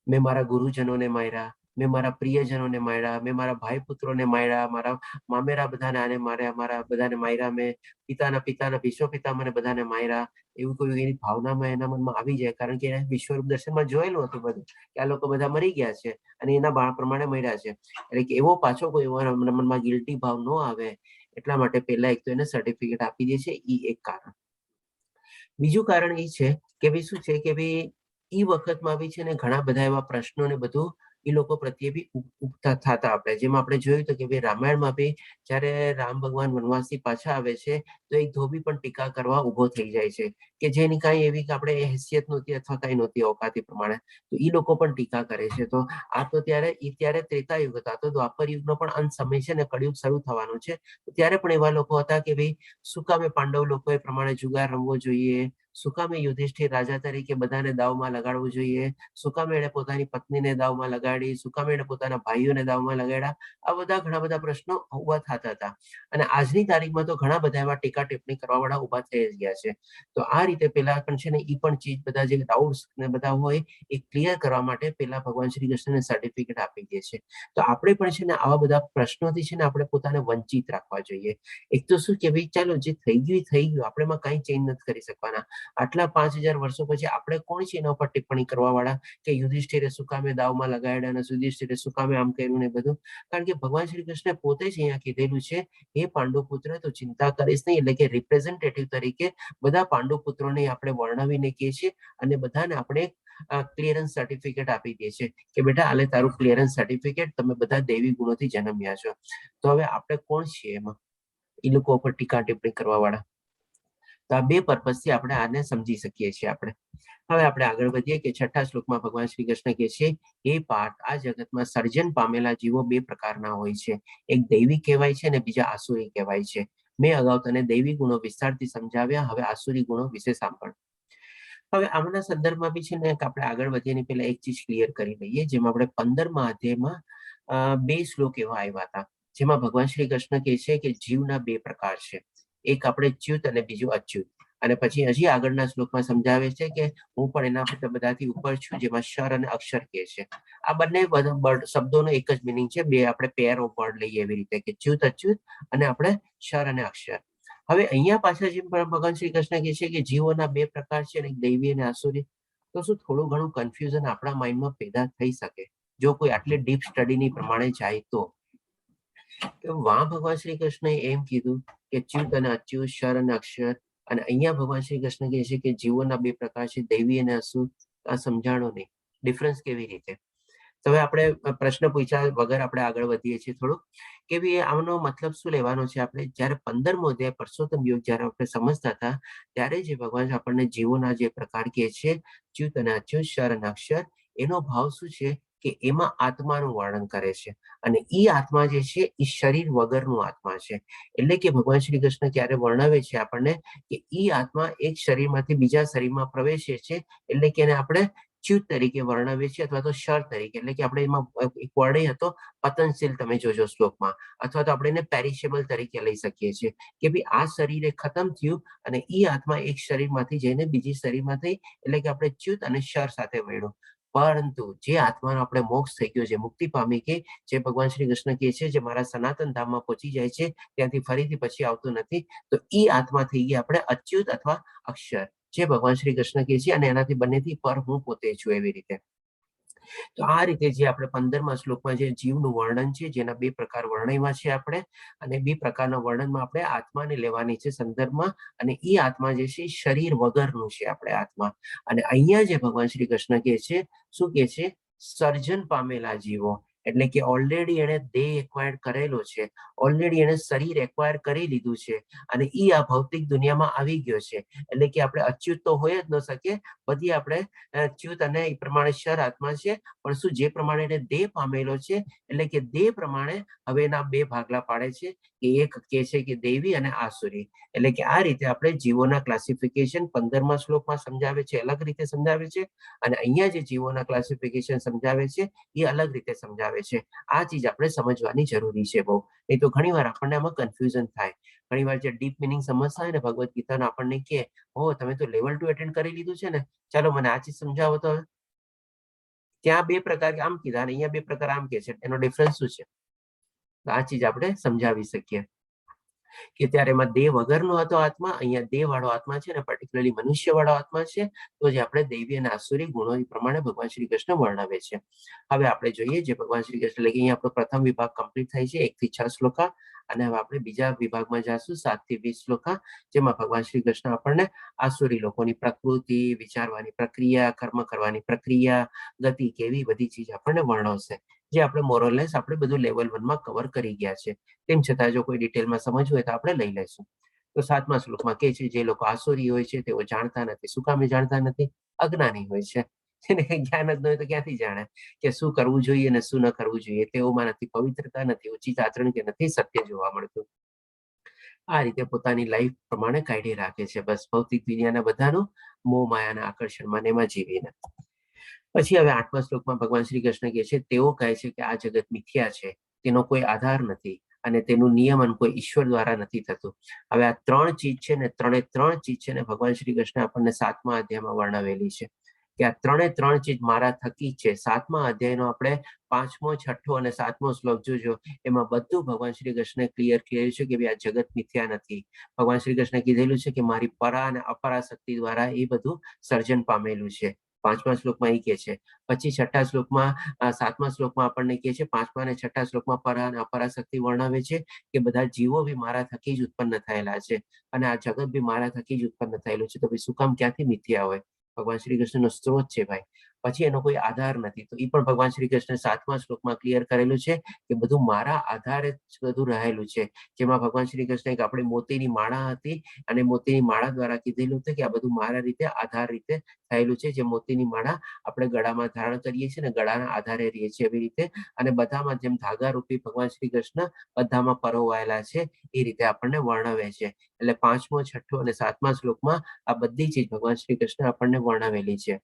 મેં મારા ગુરુજનોને માર્યા, મેં મારા પ્રિયજનોને માર્યા, મેં મારા ભાઈ પુત્રોને માર્યા, મારા મામેરા બધાને આને માર્યા, મારા બધાને માર્યા, મેં પિતાના ભીષ્મ પિતામહને બધાને માર્યા, એવું કોઈ એની ભાવનામાં એના મનમાં આવી જાય. કારણ કે એને વિશ્વરૂપ દર્શનમાં જોયેલું હતું બધું કે આ લોકો બધા મરી ગયા છે અને એના બાળ પ્રમાણે મર્યા છે. એટલે કે એવો પાછો કોઈ મનમાં ગિલ્ટી ભાવ ન આવે એટલા માટે પહેલા એક તો એને સર્ટિફિકેટ આપી દે છે, એ એક કારણ. બીજું કારણ એ છે કે ભાઈ શું છે કે ભાઈ એ વખતમાં બી છે ને ઘણા બધા એવા પ્રશ્નો ને બધું એ લોકો પ્રત્યે બી ઉગતા થતા. આપણે જેમ આપણે જોયું તો કે ભાઈ રામાયણમાં બી જયારે રામ ભગવાન વનવાસથી પાછા આવે છે તો એક ધોબી પણ ટીકા કરવા ઉભો થઈ જાય છે કે જેની કાંઈ એવી કે આપણે હેસિયત નહોતી અથવા કઈ નહોતી ઓકાતી પ્રમાણે, તો એ લોકો પણ ટીકા કરે છે. તો આ તો ત્યારે ત્રેતા યુગ હતા, તો દ્વાપર યુગનો પણ અંત સમય છે ને કળિયુગ શરૂ થવાનો છે. ત્યારે પણ એવા લોકો હતા કે ભાઈ શું કામે પાંડવ લોકો એ પ્રમાણે જુગાર રમવો જોઈએ, શું કામે યુધિષ્ઠિર રાજા તરીકે બધાને દાવમાં લગાડવું જોઈએ, શું કામે એને પોતાની પત્નીને દાવમાં લગાડી, શું કામે એને પોતાના ભાઈઓને દાવમાં લગાડ્યા, આ બધા ઘણા બધા પ્રશ્નો ઉભા થતા હતા. અને આજની તારીખમાં તો ઘણા બધા એવા ટીકા ટિપ્પણી કરવા વાળા ઉભા થઈ ગયા છે. તો આ રીતે પેલા પણ છે ને એ પણ ચીજ બધા જે ડાઉટ્સ ને બધા હોય એ ક્લિયર કરવા માટે પેલા ભગવાન શ્રી કૃષ્ણને સર્ટિફિકેટ આપી દે છે. તો આપણે પણ છે ને આવા બધા પ્રશ્નોથી છે ને આપણે પોતાને વંચિત રાખવા જોઈએ. એક તો શું કે ભાઈ ચાલો જે થઈ ગયું, આપણે એમાં કઈ ચેન્જ નથી કરી શકવાના. આટલા 5000 વર્ષો પછી આપણે કોણ છે એના ઉપર ટિપ્પણી કરવા વાળા કે યુધિષ્ઠિરે શું કામે દાવમાં લગાડ્યા અને યુધિષ્ઠિરે શું કામે આમ કર્યું ને બધું. કારણ કે ભગવાન શ્રી કૃષ્ણે પોતે જ અહીંયા કીધેલું છે, હે પાંડુ પુત્ર તો ચિંતા કરીશ નહીં. એટલે કે રિપ્રેઝેન્ટેટિવ તરીકે બધા પાંડુ પુત્રોને આપણે વર્ણવીને કહીએ છીએ અને બધાને આપણે ક્લિયરન્સ સર્ટિફિકેટ આપી દે છે કે બેટા આલે તારું ક્લિયરન્સ સર્ટિફિકેટ, તમે બધા દૈવી ગુણોથી જન્મ્યા છો. તો હવે આપણે કોણ છીએ એમાં એ લોકો ઉપર ટીકા ટિપ્પણી કરવા વાળા? તો આ બે પર્પઝથી આપણે આને સમજી શકીએ છીએ. આપણે હવે આપણે આગળ વધીએ કે 6થા શ્લોકમાં ભગવાન શ્રી કૃષ્ણ કહે છે, એ પાર્થ, આ જગતમાં સર્જન પામેલા જીવો બે પ્રકારના હોય છે, એક દૈવી કહેવાય છે અને બીજા આસુરી કહેવાય છે. મેં અગાઉ તને દૈવી ગુણો વિસ્તારથી સમજાવ્યા, હવે આસુરી ગુણો વિશે સાંભળ. હવે આમના સંદર્ભમાં બી છે ને આપણે આગળ વધીને પહેલા એક ચીજ ક્લિયર કરી લઈએ. જેમાં આપણે 15મા અધ્યાયમાં 2 શ્લોક એવા આવ્યા હતા જેમાં ભગવાન શ્રી કૃષ્ણ કહે છે કે જીવના બે પ્રકાર છે, એક આપણે ચ્યુત અને બીજું અચ્યુત. અને પછી હજી આગળના શ્લોકમાં સમજાવે છે કે હું પણ એના બધાથી ઉપર છું, જેમાં ક્ષર અને અક્ષર કહે છે. આ બંને શબ્દોનો એક જ મિનિંગ છે, બે આપણે પેર ઓફ વર્ડ લઈએ એવી રીતે કે ચ્યુત અચ્યુત અને આપણે ક્ષર અને અક્ષર. હવે અહીંયા પાછળ જેમ ભગવાન શ્રી કૃષ્ણ કહે છે કે જીવોના બે પ્રકાર છે, એક દૈવી અને આસુરી. તો શું થોડું ઘણું કન્ફ્યુઝન આપણા માઇન્ડમાં પેદા થઈ શકે જો કોઈ આટલી ડીપ સ્ટડીની પ્રમાણે જાય તો? વાં ભગવાન શ્રી કૃષ્ણએ એમ કીધું કે ચ્યુત અને અચ્યુત, ક્ષર અને અક્ષર, અને અહીંયા ભગવાન શ્રી કૃષ્ણ કહે છે કે જીવોના બે પ્રકાર છે, દૈવી અને આસુર. આ સમજાણો નહીં, ડિફરન્સ કેવી રીતે? તો હવે આપણે પ્રશ્ન પૂછ્યા વગર આપણે આગળ વધીએ છીએ થોડુંક કે ભાઈ આનો મતલબ શું લેવાનો છે. આપણે જયારે 15મો અધ્યાય પરસોત્તમ યોગ જયારે આપણે સમજતા હતા ત્યારે જે ભગવાન આપણને જીવોના જે પ્રકાર કહે છે, ચ્યુત અને અચ્યુત, ક્ષર અને અક્ષર, એનો ભાવ શું છે કે એમાં આત્માનું વર્ણન કરે છે. અને ઈ આત્મા જે છે એ શરીર વગરનું આત્મા છે. એટલે કે ભગવાન શ્રી કૃષ્ણ ક્યારે વર્ણવે છે આપણને કે ઈ આત્મા એક શરીરમાંથી બીજા શરીરમાં પ્રવેશે છે, એટલે કે એને આપણે ચ્યુત તરીકે વર્ણવે છે અથવા તો ક્ષર તરીકે. એટલે કે આપણે એમાં એક વર્ણ હતો પતનશીલ, તમે જોજો શ્લોકમાં, અથવા તો આપણે એને પેરિશેબલ તરીકે લઈ શકીએ છીએ કે ભાઈ આ શરીર એ ખતમ થયું અને ઈ આત્મા એક શરીરમાંથી જઈને બીજી શરીરમાંથી, એટલે કે આપણે ચ્યુત અને ક્ષર સાથે વળ્યું. પરંતુ જે આત્માનો આપણે મોક્ષ થઈ ગયો છે, મુક્તિ પામી કે જે ભગવાન શ્રી કૃષ્ણ કહે છે જે મારા સનાતન ધામમાં પહોંચી જાય છે ત્યાંથી ફરીથી પછી આવતું નથી, તો ઈ આત્મા થઈ ગઈ આપણે અચ્યુત અથવા અક્ષર, જે ભગવાન શ્રી કૃષ્ણ કહે છે અને એનાથી બંનેથી પર હું પોતે છું એવી રીતે. તો આ રીતે જે આપણે 15મા શ્લોકમાં જે જીવનું વર્ણન છે, જેના બે પ્રકાર વર્ણવ્યા છે આપણે, અને બે પ્રકારના વર્ણનમાં આપણે આત્માને લેવાની છે સંદર્ભમાં, અને એ આત્મા જે છે શરીર વગરનું છે આપણે આત્મા. અને અહીંયા જે ભગવાન શ્રી કૃષ્ણ કહે છે, શું કહે છે? સર્જન પામેલા જીવો, એટલે કે ઓલરેડી એને દેહ એક્વાયર્ડ કરેલો છે, ઓલરેડી એને શરીર એક્વાયર કરી લીધું છે અને ઈ આ ભૌતિક દુનિયામાં આવી ગયો છે. એટલે કે આપણે અચ્યુત તો હોય જ ન શકીએ, બધી આપણે ચ્યુત અને એ પ્રમાણે ક્ષર આત્મા છે, પણ શું જે પ્રમાણે એને દેહ પામેલો છે, એટલે કે દેહ પ્રમાણે હવે એના બે ભાગલા પાડે છે કે એક કહે છે કે દેવી અને આસુરી. એટલે કે આ રીતે આપણે જીવોના ક્લાસિફિકેશન 15મા શ્લોકમાં સમજાવે છે, અલગ રીતે સમજાવે છે, અને અહીંયા જે જીવોના ક્લાસિફિકેશન સમજાવે છે એ અલગ રીતે સમજાવે છે. આ ચીજ આપણે સમજવાની જરૂરી છે બહુ, નહીં તો ઘણી વાર આપણને આમાં કન્ફ્યુઝન થાય. ઘણી વાર જે ડીપ મિનિંગ સમજતા હોય ને ભગવદ્ ગીતાનો, આપણને કે ઓ તમે તો લેવલ 2 એટેન્ડ કરી લીધું છે ને, ચાલો મને આ ચીજ સમજાવો. તો ત્યાં બે પ્રકાર આમ કીધા અને અહીંયા બે પ્રકાર આમ કે છે, એનો ડિફરન્સ શું છે? આ ચીજ આપણે સમજાવી શકીએ કે ત્યારે એમાં દેહ વગરનો હતો આત્મા, અહીંયા દેહ વાળો આત્મા છે ને પર્ટિક્યુલરલી મનુષ્ય વાળો આત્મા છે. તો જે આપણે દૈવી અને આસુરી ગુણો પ્રમાણે ભગવાન શ્રી કૃષ્ણ વર્ણવે છે. હવે આપણે જોઈએ જે ભગવાન શ્રી કૃષ્ણ, એટલે કે અહીંયા આપણો પ્રથમ વિભાગ કમ્પ્લીટ થાય છે 1 થી 6 શ્લોકા, અને હવે આપણે બીજા વિભાગમાં જઈશું 7 થી 20 શ્લોકા, જેમાં ભગવાન શ્રી કૃષ્ણ આપણને આસુરી લોકોની પ્રકૃતિ, વિચારવાની પ્રક્રિયા, કર્મ કરવાની પ્રક્રિયા, ગતિ કેવી બધી ચીજ આપણને વર્ણવશે, જે આપણે મોરલેસ આપણે બધું લેવલ 1 માં કવર કરી ગયા છે. તેમ છતાં જો કોઈ ડિટેલમાં સમજવું હોય તો આપણે લઈ લઈશું. તો 7મા શ્લોકમાં કહે છે જે લોકો આસુરી હોય છે તેઓ જાણતા નથી. શું કામ જાણતા નથી? અજ્ઞાની હોય છે. એને જ્ઞાન જ ન હોય તો ક્યાંથી જાણે કે શું કરવું જોઈએ અને શું ન કરવું જોઈએ? તેઓમાં નથી પવિત્રતા, નથી ઉચિત આચરણ, કે નથી સત્ય જોવા મળતું. આ રીતે પોતાની લાઈફ પ્રમાણે કાઢી રાખે છે, બસ ભૌતિક દુનિયાના બધાનું મોહ માયાના આકર્ષણમાં એમાં જીવીને. પછી હવે 8મા શ્લોકમાં ભગવાન શ્રી કૃષ્ણ કહે છે તેઓ કહે છે કે આ જગત મિથ્યા છે, તેનો કોઈ આધાર નથી અને તેનું નિયમન કોઈ ઈશ્વર દ્વારા નથી થતું. હવે આ 3 ચીજ છે ને, 3 ચીજ છે ને ભગવાન શ્રી કૃષ્ણ આપણને 7મા અધ્યાયમાં વર્ણવેલી છે કે આ 3 ચીજ મારા થકી છે. 7મા અધ્યાયનો આપણે 5મો, 6ઠ્ઠો અને 7મો શ્લોક જોજો, એમાં બધું ભગવાન શ્રી કૃષ્ણ ક્લિયર કર્યું છે કે ભાઈ આ જગત મિથ્યા નથી. ભગવાન શ્રી કૃષ્ણ કીધેલું છે કે મારી પરા અને અપરા શક્તિ દ્વારા એ બધું સર્જન પામેલું છે. 5મા શ્લોકમાં એ કે છે. પછી 6ઠ્ઠા શ્લોકમાં, 7મા શ્લોકમાં આપણને કહે છે, 5મા અને 6ઠ્ઠા શ્લોકમાં પરા અને અપરા શક્તિ વર્ણવે છે કે બધા જીવો બી મારા થકી જ ઉત્પન્ન થયેલા છે અને આ જગત બી મારા થકી જ ઉત્પન્ન થયેલું છે. તો ભાઈ શું કામ ક્યાંથી મિથ્યા હોય? ભગવાન શ્રી કૃષ્ણનો સ્ત્રોત છે ભાઈ, પછી એનો કોઈ આધાર નથી. તો એ પણ ભગવાન શ્રી કૃષ્ણ 7મા શ્લોકમાં ક્લિયર કરેલું છે કે બધું મારા આધારે જ બધું રહેલું છે. જેમાં ભગવાન શ્રી કૃષ્ણ એક આપણી મોતીની માળા હતી અને મોતીની માળા દ્વારા કીધેલું હતું કે આ બધું મારા રીતે આધાર રીતે થયેલું છે. જે મોતીની માળા આપણે ગળામાં ધારણ કરીએ છીએ ને ગળાના આધારે રહીએ છીએ એવી રીતે, અને બધામાં જેમ ધાગા રૂપી ભગવાન શ્રી કૃષ્ણ બધામાં પરોવાયેલા છે એ રીતે આપણને વર્ણવે છે. એટલે 5મો, 6ઠ્ઠો અને 7મા શ્લોકમાં આ બધી ચીજ ભગવાન શ્રી કૃષ્ણ આપણને વર્ણવેલી છે.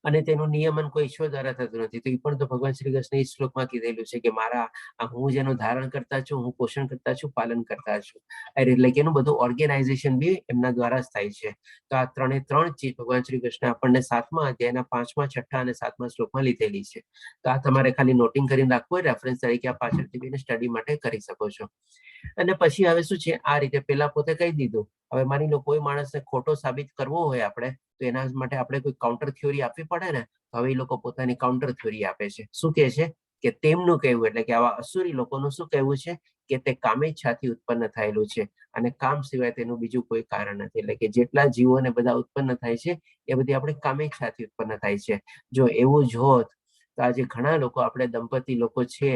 અને તેનું નિયમન કોઈ ઈશ્વર દ્વારા થતું નથી. તો એ પણ તો ભગવાન શ્રી કૃષ્ણ એ શ્લોકમાં કીધેલું છે કે મારા હું જેનું ધારણ કરતા છું, હું પોષણ કરતા છું, પાલન કરતા છું. એટલે કે એનું બધું ઓર્ગેનાઇઝેશન બી એમના દ્વારા જ થાય છે. તો આ ત્રણ ચીજ ભગવાન શ્રી કૃષ્ણ આપણને 7મા અધ્યાયના 5મા, 6ઠા અને 7મા શ્લોકમાં લીધેલી છે. તો આ તમારે ખાલી નોટિંગ કરીને રાખવું હોય, રેફરન્સ તરીકે આ પાછળથી બી સ્ટડી માટે કરી શકો છો. અને પછી હવે શું છે, આ રીતે પેલા પોતે કહી દીધું. હવે માની લો કોઈ માણસને ખોટો સાબિત કરવો હોય આપણે, તો એના માટે આપણે કોઈ કાઉન્ટર થિયોરી આપવી પડે ને. તો હવે એ લોકો પોતાની કાઉન્ટર થિયોરી આપે છે. શું કહે છે કે તેમનું કહેવું, એટલે કે આવા અસુરી લોકોનું શું કહેવું છે કે તે કામેચ્છાથી ઉત્પન્ન થયેલું છે અને કામ સિવાય તેનું બીજું કોઈ કારણ નથી. એટલે કે જેટલા જીવોને બધા ઉત્પન્ન થાય છે એ બધી આપણે કામેચ્છાથી ઉત્પન્ન થાય છે. જો એવું જ હોત તો આજે ઘણા લોકો, આપણે દંપતી લોકો છે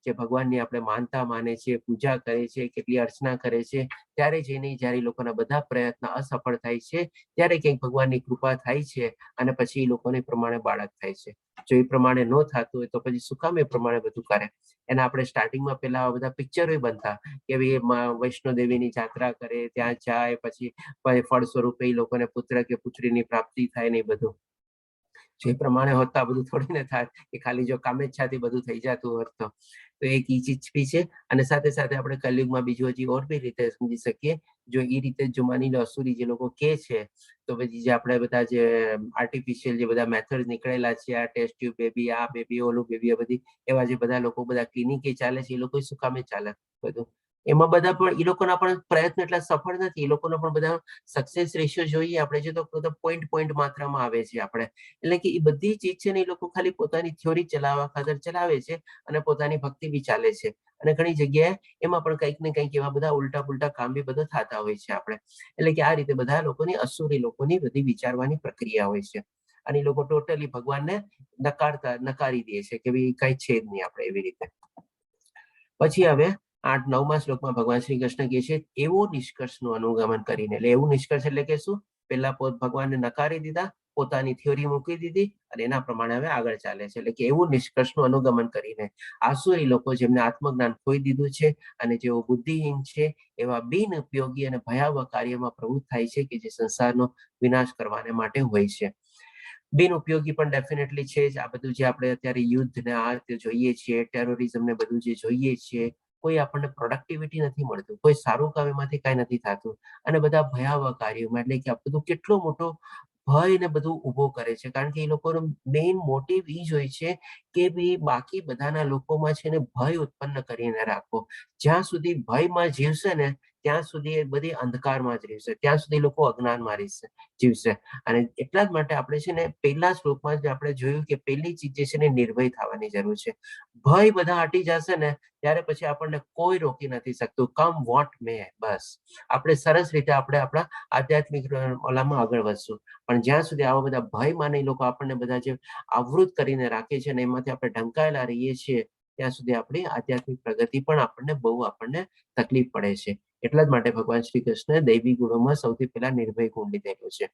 જે ભગવાનની આપણે માનતા માને છે, પૂજા કરે છે, કેટલી અર્ચના કરે છે, ત્યારે જઈને જ્યારે લોકોના બધા પ્રયત્ન અસફળ થાય છે, ત્યારે કંઈક ભગવાનની કૃપા થાય છે અને પછી એ લોકોને પ્રમાણે બાળક થાય છે. જો એ પ્રમાણે ન થતું હોય તો પછી શું કામ એ પ્રમાણે બધું કરે? એના આપણે સ્ટાર્ટિંગમાં પેલા બધા પિક્ચરો બનતા કે ભાઈ વૈષ્ણોદેવીની જાત્રા કરે, ત્યાં જાય, પછી ફળ સ્વરૂપે એ લોકોને પુત્ર કે પુત્રીની પ્રાપ્તિ થાય ને એ બધું. જે પ્રમાણે હોત તો આ બધું થોડી ને થાય કે ખાલી જો કામેચ્છાથી બધું થઈ જતું હોત તો. તો એક ઈ ચીજ બી છે. અને સાથે સાથે આપણે કલયુગમાં બીજું હજી ઓર બી રીતે સમજી શકીએ. જો એ રીતે જો માની લો અસુરી જે લોકો કે છે, તો પછી જે આપણે બધા જે આર્ટિફિશિયલ જે બધા મેથડ નીકળેલા છે, આ ટેસ્ટ ટ્યુબ બેબી, આ બેબી, ઓલું બેબી, આ બધી એવા જે બધા લોકો બધા ક્લિનિકે ચાલે છે, એ લોકો શું કામે ચાલે બધું? એમાં બધા પણ એ લોકોના પણ પ્રયત્ન એટલા સફળ નથી. એ લોકોનો પણ બધા સક્સેસ રેશિયો જોઈએ આપણે જે તો પોઈન્ટ માત્રામાં આવે છે આપણે. એટલે કે એ બધી ચીજ છે ને એ લોકો ખાલી પોતાની થિયોરી ચલાવવા ખાતર ચલાવે છે અને પોતાની ભક્તિ બી ચાલે છે. અને ઘણી જગ્યાએ એમાં પણ કંઈક ને કંઈક એવા બધા ઉલટા પુલટા કામ બી બધા થતા હોય છે આપણે. એટલે કે આ રીતે બધા લોકોની, અસુરી લોકોની બધી વિચારવાની પ્રક્રિયા હોય છે. અને એ લોકો ટોટલી ભગવાનને નકારી દે છે કે ભાઈ કઈ છે જ નહીં આપણે એવી રીતે. પછી હવે 8-9મા શ્લોકમાં ભગવાન શ્રી કૃષ્ણ કહે છે એવો નિષ્કર્ષનું અનુગમન કરીને. એટલે એવું નિષ્કર્ષ એટલે કે શું? પેલા ભગવાનને નકારી દીધા, પોતાની થિયોરી મૂકી દીધી અને એના પ્રમાણે હવે આગળ ચાલે છે. એટલે કે એવું નિષ્કર્ષનું અનુગમન કરીને આસુરી લોકો જેમને આત્મજ્ઞાન ખોઈ દીધું છે અને જેઓ બુદ્ધિહીન છે, એવા બિન ઉપયોગી અને ભયાવહ કાર્યમાં પ્રવૃત્ત થાય છે કે જે સંસારનો વિનાશ કરવાને માટે હોય છે. બિન ઉપયોગી પણ ડેફિનેટલી છે જ. આ બધું જે આપણે અત્યારે યુદ્ધ ને આ જોઈએ છીએ, ટેરરિઝમ ને બધું જે જોઈએ છીએ, કોઈ આપણને પ્રોડક્ટિવિટી નથી મળતું, કોઈ સારું કામ એમાંથી કઈ નથી થતું. અને બધા ભયાવહ કાર્યોમાં, એટલે કે આ બધું કેટલો મોટો ભય ને બધું ઉભો કરે છે. કારણ કે એ લોકોનો મેઇન મોટિવ એ જ હોય છે કે ભાઈ બાકી બધાના લોકોમાં છે ને ભય ઉત્પન્ન કરીને રાખવો. જ્યાં સુધી ભયમાં જીવશે ને ત્યાં સુધી એ બધી અંધકારમાં જ રહેશે, ત્યાં સુધી લોકો અજ્ઞાનમાં જીવશે. અને એટલા જ માટે આપણે છે ને પહેલા શ્લોકમાં જ આપણે જોયું કે પહેલી ચીજ જે છે ને નિર્ભય થવાની જરૂર છે. ભય બધા હટી જશે ને ત્યારે પછી આપણને કોઈ રોકી નથી શકતું, કમ વોટ મે. બસ આપણે સરસ રીતે આપણે આપણા આધ્યાત્મિક ઓલામાં આગળ વધશું. પણ જ્યાં સુધી આવા બધા ભય માને લોકો આપણને બધા જે આવૃત કરીને રાખે છે ને એમાંથી આપણે ઢંકાયેલા રહીએ છીએ, ત્યાં સુધી આપણી આધ્યાત્મિક પ્રગતિ પણ આપણને તકલીફ પડે છે. એટલા જ માટે ભગવાન શ્રી કૃષ્ણ દૈવી ગુણોમાં સૌથી પહેલા નિર્ભય ગુણ લીધેલો છે.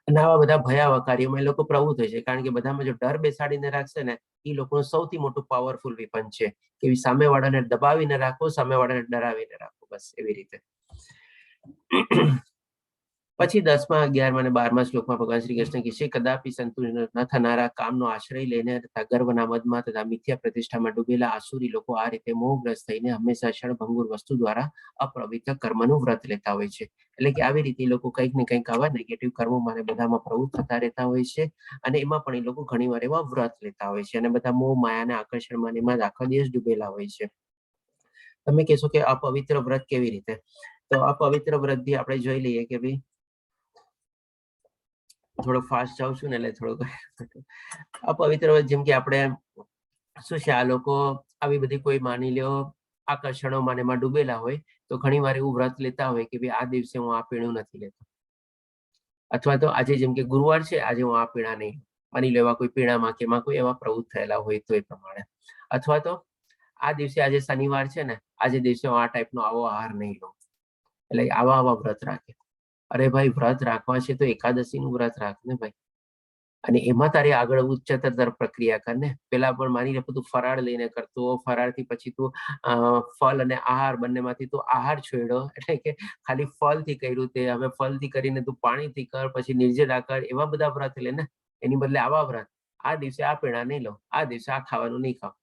અને આવા બધા ભયાવહ કાર્યોમાં એ લોકો પ્રવૃત્ત હોય છે. કારણ કે બધામાં જો ડર બેસાડીને રાખશે ને, એ લોકોનું સૌથી મોટું પાવરફુલ વેપન છે કે સામેવાળાને દબાવીને રાખો, સામેવાળાને ડરાવીને રાખો, બસ એવી રીતે. પછી 10મા, 11મા અને 12મા શ્લોકમાં ભગવાન શ્રી કૃષ્ણ કહે છે કદાપી સંતુષ્ટ ન થનારા, કામનો આશ્રય લઈને તથા ગર્વના મદમાં તથા મિથ્યા પ્રતિષ્ઠામાં ડૂબેલા આસુરી લોકો આ રીતે મોહગ્રસ્ત થઈને હંમેશા ક્ષણભંગુર વસ્તુ દ્વારા અપવિત્ર કર્મનું વ્રત લેતા હોય છે. એટલે કે આવી રીતે લોકો કંઈક ને કંઈક આવા નેગેટિવ કર્મોમાં બધામાં પ્રવૃત્ત થતા રહેતા હોય છે. અને એમાં પણ એ લોકો ઘણીવાર એવા વ્રત લેતા હોય છે અને બધા મોહ માયાના આકર્ષણમાં એમાં આખા દિવસ ડૂબેલા હોય છે. તમે કહેશો કે અપવિત્ર વ્રત કેવી રીતે? તો અપવિત્ર વ્રત બી આપણે જોઈ લઈએ કે ભાઈ, થોડો ફાસ્ટ જાઉં છું ને એટલે થોડુંક અપવિત્ર વ્રત, જેમ કે આપણે શું છે, આ લોકો આવી બધી કોઈ માની લ્યો આકર્ષણોમાં એમાં ડૂબેલા હોય તો ઘણી વાર એવું વ્રત લેતા હોય કે ભાઈ આ દિવસે હું આ પીણું નથી લેતો, અથવા તો આજે જેમ કે ગુરુવાર છે, આજે હું આ પીણા નહીં, માની લો એવા કોઈ પીણામાં કે એમાં કોઈ એવા પ્રવૃત્ત થયેલા હોય તો એ પ્રમાણે. અથવા તો આ દિવસે, આજે શનિવાર છે ને, આજે દિવસે હું આ ટાઈપનો આવો આહાર નહીં લઉં, એટલે આવા વ્રત રાખે. અરે ભાઈ, વ્રત રાખવા છે તો એકાદશીનું વ્રત રાખ ને ભાઈ. અને એમાં તારી આગળ ઉચ્ચતર પ્રક્રિયા કર ને. પેલા પણ માની લે તું ફરાળ લઈને કરતો, ફરાળથી પછી તું ફળ અને આહાર બંનેમાંથી તું આહાર છોડ્યો, એટલે કે ખાલી ફળથી કર્યું તે, હવે ફળથી કરીને તું પાણીથી કર, પછી નિર્જળા કર, એવા બધા વ્રત લે ને. એની બદલે આવા વ્રત, આ દિવસે આ પીણા નહીં લો, આ દિવસે આ ખાવાનું નહીં ખાવ,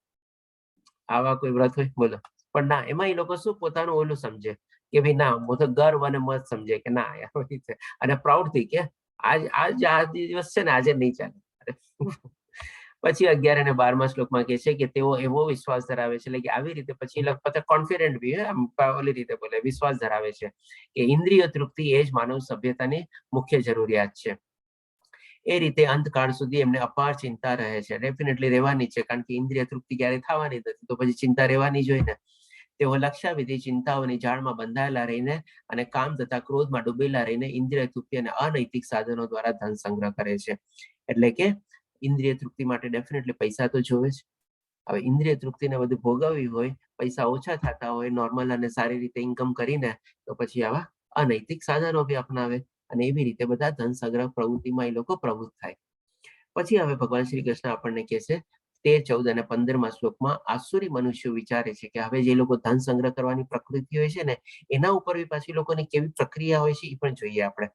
આવા કોઈ વ્રત હોય બોલો? પણ ના, એમાં એ લોકો શું પોતાનું ઓલું સમજે કે ભાઈ ના, હું તો ગર્વ અને મત સમજે કે ના યાર છે, અને પ્રાઉડ થી કે આ દિવસ છે ને આજે નહીં ચાલે. પછી 11 અને 12મા શ્લોકમાં કહે છે કે તેઓ એવો વિશ્વાસ ધરાવે છે, એટલે કે આવી રીતે પછી લગભગ કોન્ફિડન્ટ બી ઓલી રીતે બોલે, વિશ્વાસ ધરાવે છે કે ઇન્દ્રિય તૃપ્તિ એ જ માનવ સભ્યતાની મુખ્ય જરૂરિયાત છે. એ રીતે અંતકાળ સુધી એમને અપાર ચિંતા રહે છે. ડેફિનેટલી રહેવાની છે, કારણ કે ઇન્દ્રિય તૃપ્તિ ક્યારે થવાની નથી, તો પછી ચિંતા રહેવાની જ હોય ને. તેઓ લક્ષાવિધિ ચિંતાઓની જાળમાં બંધાયેલા રહીને અને કામ તથા ક્રોધમાં ડૂબેલા રહીને ઇન્દ્રિય તૃપ્તિ અને અનૈતિક સાધનો દ્વારા ધન સંગ્રહ કરે છે. એટલે કે ઇન્દ્રિય તૃપ્તિ માટે ડેફિનેટલી પૈસા તો જોવે જ. હવે ઇન્દ્રિય તૃપ્તિને બધું ભોગવવી હોય, પૈસા ઓછા થતા હોય, નોર્મલ અને સારી રીતે ઇન્કમ કરીને, તો પછી આવા અનૈતિક સાધનો બી અપનાવે, અને એવી રીતે બધા ધન સંગ્રહ પ્રવૃત્તિમાં એ લોકો પ્રવૃત્ત થાય. પછી હવે ભગવાન શ્રી કૃષ્ણ આપણને કહે છે 13, 14 અને 15મા શ્લોકમાં આસુરી મનુષ્યો વિચારે છે કે હવે જે લોકો ધન સંગ્રહ કરવાની પ્રકૃતિ હોય છે ને, એના ઉપર બી પાછી લોકોની કેવી પ્રક્રિયા હોય છે એ પણ જોઈએ આપણે.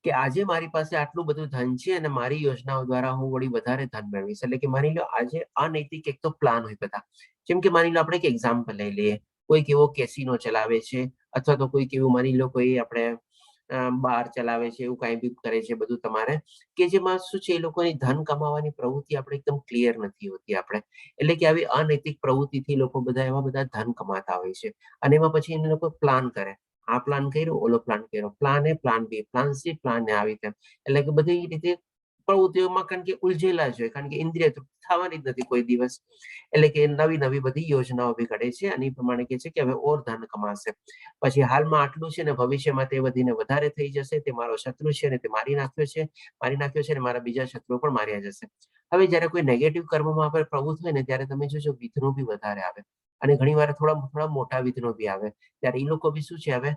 કે આજે મારી પાસે આટલું બધું ધન છે અને મારી યોજનાઓ દ્વારા હું વળી વધારે ધન મેળવીશ. એટલે કે માની લો આજે અનૈતિક એક તો પ્લાન હોય બધા. જેમ કે માની લો આપણે એક એક્ઝામ્પલ લઈ લઈએ, કોઈક એવો કેસિનો ચલાવે છે, અથવા તો કોઈક એવું માની લો કોઈ આપણે બાર ચલાવે છે, એવું કઈ બી કરે છે બધું તમારે, કે જેમાં શું છે એ લોકોની ધન કમાવાની પ્રવૃત્તિ આપણે એકદમ ક્લિયર નથી હોતી આપણે. એટલે કે આવી અનૈતિક પ્રવૃત્તિથી લોકો બધા એવા બધા ધન કમાતા હોય છે, અને એમાં પછી એને લોકો પ્લાન કરે, આ પ્લાન કર્યો, ઓલો પ્લાન કર્યો, પ્લાન એ, પ્લાન બી, પ્લાન સી, પ્લાન એ, આવી તેમ. એટલે કે બધી રીતે પ્રવૃત્તિઓમાં કારણ કે ઉલझેલા જ હોય, કારણ કે ઇન્દ્રિય તૃપ્તિ થવાની જ નથી કોઈ દિવસ. એટલે કે નવી નવી બધી યોજનાઓ બી ઘડે છે, અને એ પ્રમાણે કહે છે કે હવે ઓર ધન કમાશે. પછી હાલમાં આટલું છે ને ભવિષ્યમાં તે વધીને વધારે થઈ જશે, તે મારો શત્રુ છે ને તે મારી નાખ્યો છે, ને મારા બીજા શત્રુઓ પણ માર્યા જશે. હવે જયારે કોઈ નેગેટિવ કર્મમાં આપણે પ્રવૃત્ત હોય ને, ત્યારે તમે જોજો વિઘ્નો બી વધારે આવે, અને ઘણી વાર થોડા મોટા વિઘ્નો બી આવે. ત્યારે એ લોકો બી શું છે હવે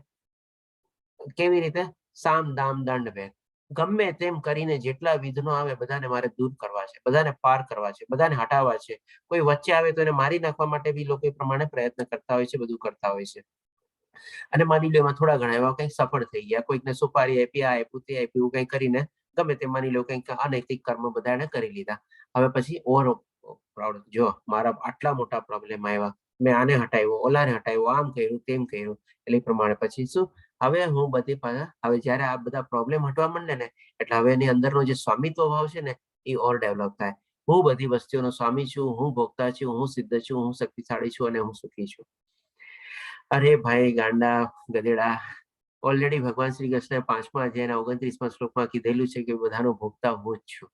કેવી રીતે સામ દામ દંડ ભેદ, ગમે તેમ કરીને જેટલા વિઘ્નો આવે બધાને મારે દૂર કરવા છે, બધાને પાર કરવા છે, બધાને હટાવવા છે. કોઈ વચ્ચે આવે તો એને મારી નાખવા માટે બી લોકો એ પ્રમાણે પ્રયત્ન કરતા હોય છે, બધું કરતા હોય છે. અને માની લો એમાં થોડા ઘણા એવા કંઈક સફળ થઈ ગયા, કોઈકને સુપારી આપી, આ આપ્યું, તે આપ્યું, એવું કંઈ કરીને ગમે તે માની લો કંઈક અનૈતિક કર્મ બધાને કરી લીધા. હવે પછી ઓવર પ્રાઉડ, જો મારા આટલા મોટા પ્રોબ્લેમ આવ્યા, મેં આને હટાવ્યો, ઓલાને હટાવ્યો, આમ કર્યું, તેમ કર્યું. એટલે એ પ્રમાણે પછી શું, હવે હું બધી પાછા, હવે જયારે આ બધા પ્રોબ્લેમ હટવા માંડે ને, એટલે હવે એની અંદરનો જે સ્વામિત્વ ભાવ છે ને, એ ઓર ડેવલપ થાય. હું બધી વસ્તુઓનો સ્વામી છું, હું ભોગતા છું, હું સિદ્ધ છું, હું શક્તિશાળી છું, અને હું સુખી છું. અરે ભાઈ ગાંડા ગધેડા, ઓલરેડી ભગવાન શ્રી કૃષ્ણ 5મા અધ્યાયના 29મા શ્લોકમાં કીધેલું છે કે બધાનો ભોગતા હું જ છું,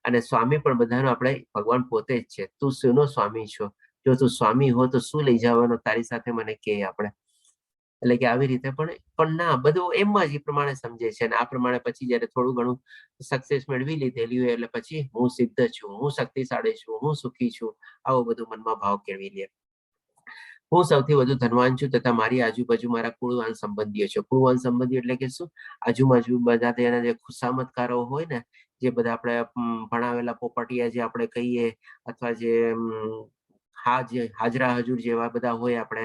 અને સ્વામી પણ બધાનો આપણે ભગવાન પોતે જ છે. તું શેનો સ્વામી છો? જો તું સ્વામી હો તો શું લઈ જવાનો તારી સાથે, મને કહે આપણે. એટલે કે આવી રીતે પણ ના, બધું એમ જ એ પ્રમાણે સમજે છે, અને આ પ્રમાણે પછી જયારે થોડું ઘણું સક્સેસ મેળવી લીધેલી હોય, એટલે પછી હું સિદ્ધ છું, હું શક્તિશાળી છું, હું સુખી છું, આવું બધું મનમાં ભાવ કેળવી લે. હું સૌથી વધુ ધનવાન છું, તથા મારી આજુબાજુ મારા કુળવાન સંબંધીઓ છે. કુળવાન સંબંધીઓ એટલે કે શું, આજુબાજુ બધા તેના જે ખુશામતકારો હોય ને, જે બધા આપણે ભણાવેલા પોપટિયા જે આપણે કહીએ, અથવા જે હાજરા હજુર જેવા બધા હોય આપણે,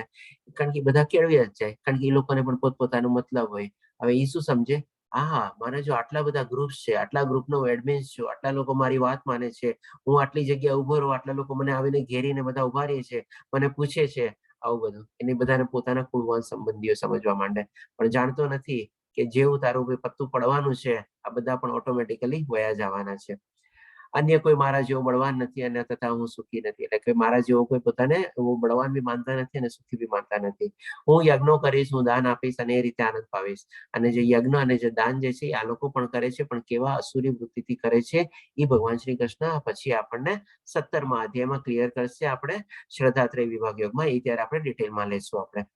કારણ કે બધા કેળવ્યા જ જાય, કારણ કે એ લોકોને પણ પોતપોતાનો મતલબ હોય. હવે એ શું સમજે, હા મારે જો આટલા બધા ગ્રુપ્સ છે, આટલા ગ્રુપનો એડમિન છું, આટલા લોકો મારી વાત માને છે, હું આટલી જગ્યા ઉભો રહું, આટલા લોકો મને આવીને ઘેરીને બધા ઉભા રહે છે, મને પૂછે છે, આવું બધું એને બધાને પોતાના કુળવાન સંબંધીઓ સમજવા માંડે. પણ જાણતો નથી કે જેવું તારું પત્તું પડવાનું છે, આ બધા પણ ઓટોમેટિકલી વયા જવાના છે. અન્ય કોઈ મારા જેવો બળવાન નથી, અને તથા હું સુખી નથી. એટલે કે મારા જેવો કોઈ પોતાને બળવાન બી માનતા નથી અને સુખી બી માનતા નથી. હું યજ્ઞો કરીશ, હું દાન આપીશ, અને એ રીતે આનંદ પાવીશ. અને જે યજ્ઞ અને જે દાન જે છે આ લોકો પણ કરે છે, પણ કેવા અસુરી વૃત્તિથી કરે છે એ ભગવાન શ્રી કૃષ્ણ પછી આપણને 17મા અધ્યાયમાં ક્લિયર કરશે. આપણે શ્રદ્ધાત્રય વિભાગ યોગમાં, એ ત્યારે આપણે ડિટેલમાં લેશું આપણે.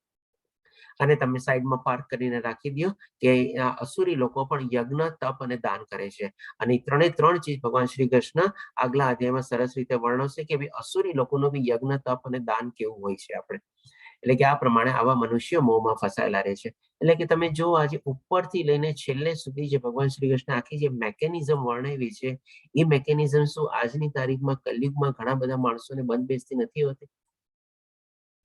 અને તમે સાઈડમાં પાર્ક કરીને રાખી દો કે આ અસુરી લોકો પણ યજ્ઞ, તપ અને દાન કરે છે. અને ત્રણ ચીજ ભગવાન શ્રી કૃષ્ણ આગલા અધ્યાયમાં સરસ રીતે વર્ણવશે કે ભાઈ અસુરી લોકોનું બી યજ્ઞ, તપ અને દાન કેવું હોય છે આપણે. એટલે કે આ પ્રમાણે આવા મનુષ્યો મોહમાં ફસાયેલા રહે છે. એટલે કે તમે જો આજે ઉપરથી લઈને છેલ્લે સુધી જે ભગવાન શ્રી કૃષ્ણ આખી જે મેકેનિઝમ વર્ણવી છે, એ મેકેનિઝમ શું આજની તારીખમાં કલયુગમાં ઘણા બધા માણસોને બંધ બેસતી નથી હોતી.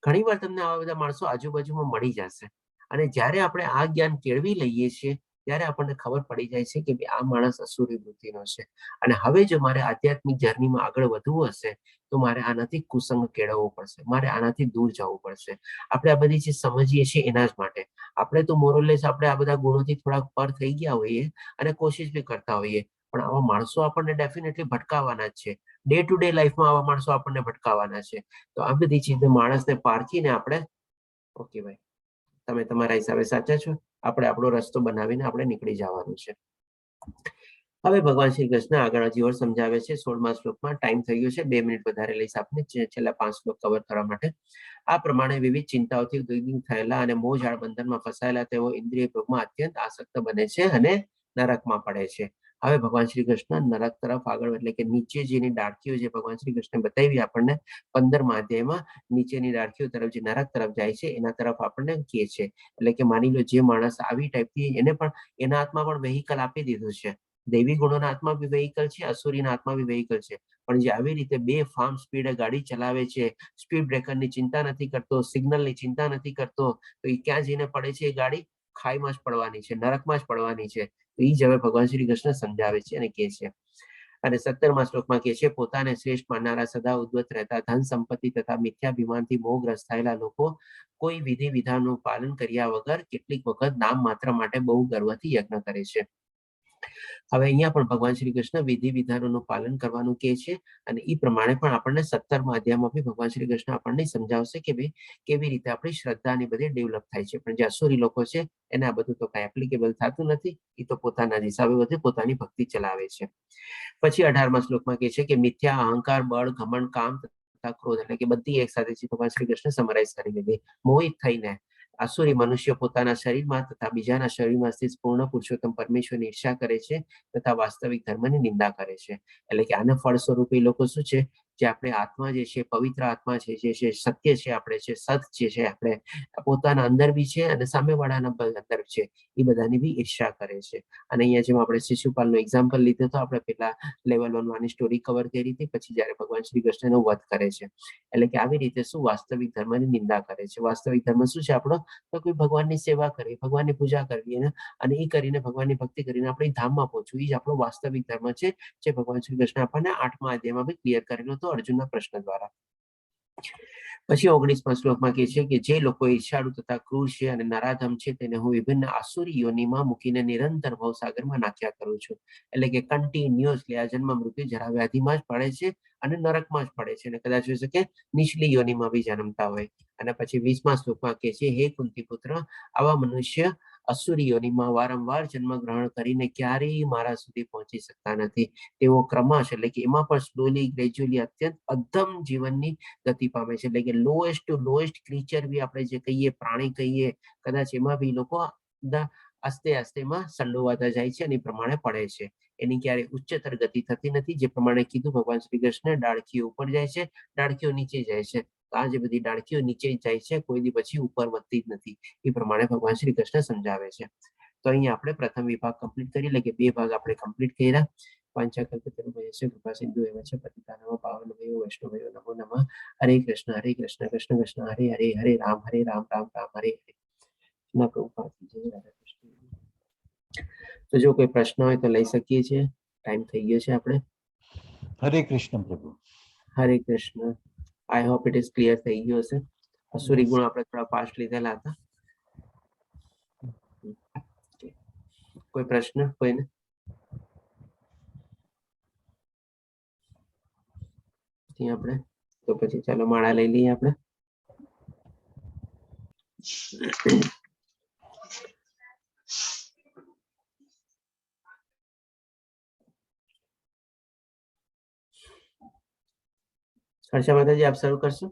ઘણી વાર તમને આવા બધા માણસો આજુબાજુમાં મળી જશે, અને જ્યારે આપણે આ જ્ઞાન કેળવી લઈએ છીએ ત્યારે આપણને ખબર પડી જાય છે કે ભાઈ આ માણસ અસુરી વૃત્તિનો છે અને હવે જો મારે આધ્યાત્મિક જર્નીમાં આગળ વધવું હશે તો મારે આનાથી કુસંગ કેળવવો પડશે, મારે આનાથી દૂર જવું પડશે. આપણે આ બધી જે સમજીએ છીએ એના જ માટે. આપણે તો મોરલેસ આપણે આ બધા ગુણોથી થોડાક પર થઈ ગયા હોઈએ અને કોશિશ બી કરતા હોઈએ, પણ આવા માણસો આપણને ડેફિનેટલી ભટકાવાના જ છે. ડે ટુ ડે લાઈફમાં આવા માણસો આપણને ભટકાવાના છે. તો આ બધી ચીજને માણસને પારખીને આપણે ઓકે ભાઈ તમે તમારા હિસાબે સાચા છો, આપણે આપણો રસ્તો બનાવીને આપણે નીકળી જવાનું છે. હવે ભગવાન શ્રી કૃષ્ણ આગળ હજી ઓર સમજાવે છે 16મા શ્લોકમાં. ટાઈમ થઈ ગયો છે, 2 મિનિટ વધારે લઈશ આપણે છેલ્લા 5 શ્લોક કવર કરવા માટે. આ પ્રમાણે વિવિધ ચિંતાઓથી ઉદ્વિગ્ન થયેલા અને મોહજાળ બંધનમાં ફસાયેલા તેઓ ઇન્દ્રિય ભોગમાં અત્યંત આસક્ત બને છે અને નરકમાં પડે છે. હવે ભગવાન શ્રી કૃષ્ણ નરક તરફ આગળ એટલે કે નીચે જેની ડાળખીઓ જે ભગવાન શ્રી કૃષ્ણ બતાવી આપણને 15મા અધ્યાયમાં નીચેની ડાળખીઓ તરફ જે નરક તરફ જાય છે એના તરફ આપણને કહે છે. એટલે કે માની લો જે માણસ આવી ટાઈપથી એને પણ એના હાથમાં પણ વેહિકલ આપી દીધું છે. દૈવી ગુણોના હાથમાં બી વેહિકલ છે, અસુરીના હાથમાં બી વેહિકલ છે, પણ જે આવી રીતે બે ફાર્મ સ્પીડે ગાડી ચલાવે છે, સ્પીડ બ્રેકરની ચિંતા નથી કરતો, સિગ્નલની ચિંતા નથી કરતો, તો એ ક્યાં જઈને પડે છે? એ ગાડી ખાઈમાં જ પડવાની છે, નરકમાં જ પડવાની છે. તો એ જ હવે ભગવાન શ્રી કૃષ્ણ સમજાવે છે અને કહે છે. અને 17મા શ્લોકમાં કહે છે પોતાને શ્રેષ્ઠ માનનારા સદા ઉદ્ધત રહેતા ધન સંપત્તિ તથા મિથ્યાભિમાનથી મોહગ્રસ્ત થયેલા લોકો કોઈ વિધિ વિધાનનું પાલન કર્યા વગર કેટલીક વખત નામ માત્ર માટે બહુ ગર્વથી યજ્ઞ કરે છે. હવે અહીંયા પણ ભગવાન શ્રી કૃષ્ણ વિધિ વિધાનોનું પાલન કરવાનું કહે છે અને એ પ્રમાણે પણ આપણને 17મા અધ્યાયમાં બી ભગવાન શ્રી કૃષ્ણ આપણને સમજાવશે કે ભાઈ કેવી રીતે આપણી શ્રદ્ધાની બધી ડેવલપ થાય છે. પણ જે અસુરી લોકો છે એને આ બધું તો કઈ એપ્લિકેબલ થતું નથી, એ તો પોતાના હિસાબે બધે પોતાની ભક્તિ ચલાવે છે. પછી 18મા શ્લોકમાં કહે છે કે મિથ્યા અહંકાર, બળ, ઘમંડ, કામ તથા ક્રોધ એટલે કે બધી એક સાથે ભગવાન શ્રી કૃષ્ણ સમરાઈઝ કરી દીધી. મોહિત થઈને આસુરી મનુષ્ય પોતાના શરીરમાં તથા બીજાના શરીરમાં સ્થિત પૂર્ણ પુરુષોત્તમ પરમેશ્વરની ઈર્ષા કરે છે તથા વાસ્તવિક ધર્મની નિંદા કરે છે. એટલે કે આના ફળ સ્વરૂપે લોકો શું છે, જે આપણે આત્મા જે છે, પવિત્ર આત્મા છે, જે છે સત્ય છે, આપણે છે સત જે છે, આપણે પોતાના અંદર બી છે અને સામેવાળાના અંદર છે, એ બધાની બી ઈર્ષા કરે છે. અને અહીંયા જેમ આપણે શિશુપાલનું એક્ઝામ્પલ લીધું તો આપણે પેલા લેવલ 1 આની સ્ટોરી કવર કરી હતી, પછી જયારે ભગવાન શ્રી કૃષ્ણનો વધ કરે છે. એટલે કે આવી રીતે શું વાસ્તવિક ધર્મની નિંદા કરે છે. વાસ્તવિક ધર્મ શું છે આપણો? તો કોઈ ભગવાનની સેવા કરવી, ભગવાનની પૂજા કરવી અને એ કરીને ભગવાનની ભક્તિ કરીને આપણે ધામમાં પહોંચવું, એ જ આપણો વાસ્તવિક ધર્મ છે, જે ભગવાન શ્રી કૃષ્ણ આપણને 8મા અધ્યાયમાં બી ક્લિયર કરેલો હતો અર્જુનના પ્રશ્ન દ્વારા. પછી 19મા શ્લોકમાં કહે છે કે જે લોકો ઈર્ષાળુ તથા ક્રૂર છે અને નરાધમ છે તેને હું વિભિન્ન આસુરી યોનિમાં મૂકીને નિરંતર ભવસાગરમાં નાખ્યા કરું છું. એટલે કે કન્ટિન્યુઅસલી આ જન્મ મૃત્યુ જરા વ્યાધિમાં જ પડે છે અને નરકમાં જ પડે છે અને કદાચ હોઈ શકે નીચલી યોનિમાં બી જન્મતા હોય. અને પછી 20મા શ્લોકમાં કહે છે હે કુંતી પુત્ર, આવા મનુષ્ય અસુરી યોનિમાં વારંવાર જન્મ ગ્રહણ કરીને ક્યારેય મારા સુધી પહોંચી શકતા નથી. તેઓ ક્રમશ એટલે કે એમાં પણ સ્લોલી ગ્રેજ્યુઅલી અત્યંત અધમ જીવનની ગતિ પામે છે. એટલે કે લોએસ્ટ ટુ લોએસ્ટ ક્રીચર બી આપણે જે કહીએ, પ્રાણી કહીએ, કદાચ એમાં બી લોકો આસ્તે આસ્તેમાં સંડોવાતા જાય છે અને એ પ્રમાણે પડે છે. એની ક્યારે ઉચ્ચતર ગતિ થતી નથી. જે પ્રમાણે કીધું ભગવાન શ્રી કૃષ્ણ ડાળખીઓ ઉપર જાય છે, ડાળખીઓ નીચે જાય છે. આ જે બધી ડાળખીઓ નીચે જાય છે, કોઈ દી પછી ઉપર વધતી જ નથી. એ પ્રમાણે ભગવાન શ્રી કૃષ્ણ સમજાવે છે. તો અહીંયા આપણે પ્રથમ વિભાગ કમ્પ્લીટ કરી, એટલે કે 2 ભાગ આપણે કમ્પ્લીટ કર્યા. પાંચાકલ્પતરુભ્યશ્ચ કૃપા સિંધુ એવ ચ પતિતાનાં પાવનભ્યો વૈષ્ણવભ્યો નમો નમઃ. હરે કૃષ્ણ કૃષ્ણ કૃષ્ણ હરે હરે, હરે રામ રામ રામ હરે હરે. તો જો કોઈ પ્રશ્ન હોય તો લઈ શકીએ છીએ. ટાઈમ થઈ ગયો છે આપણે. હરે કૃષ્ણ પ્રભુ. હરે Krishna. I hope it is clear થઈ ગયો હશે. અસુરી ગુણ આપણે થોડા ફાસ્ટ લીધેલા હતા. કોઈ પ્રશ્ન કોઈને? આપણે તો પછી ચાલો માળા લઈ લઈએ આપણે. હર્ષા માતાજી આપ શરૂ કરશો.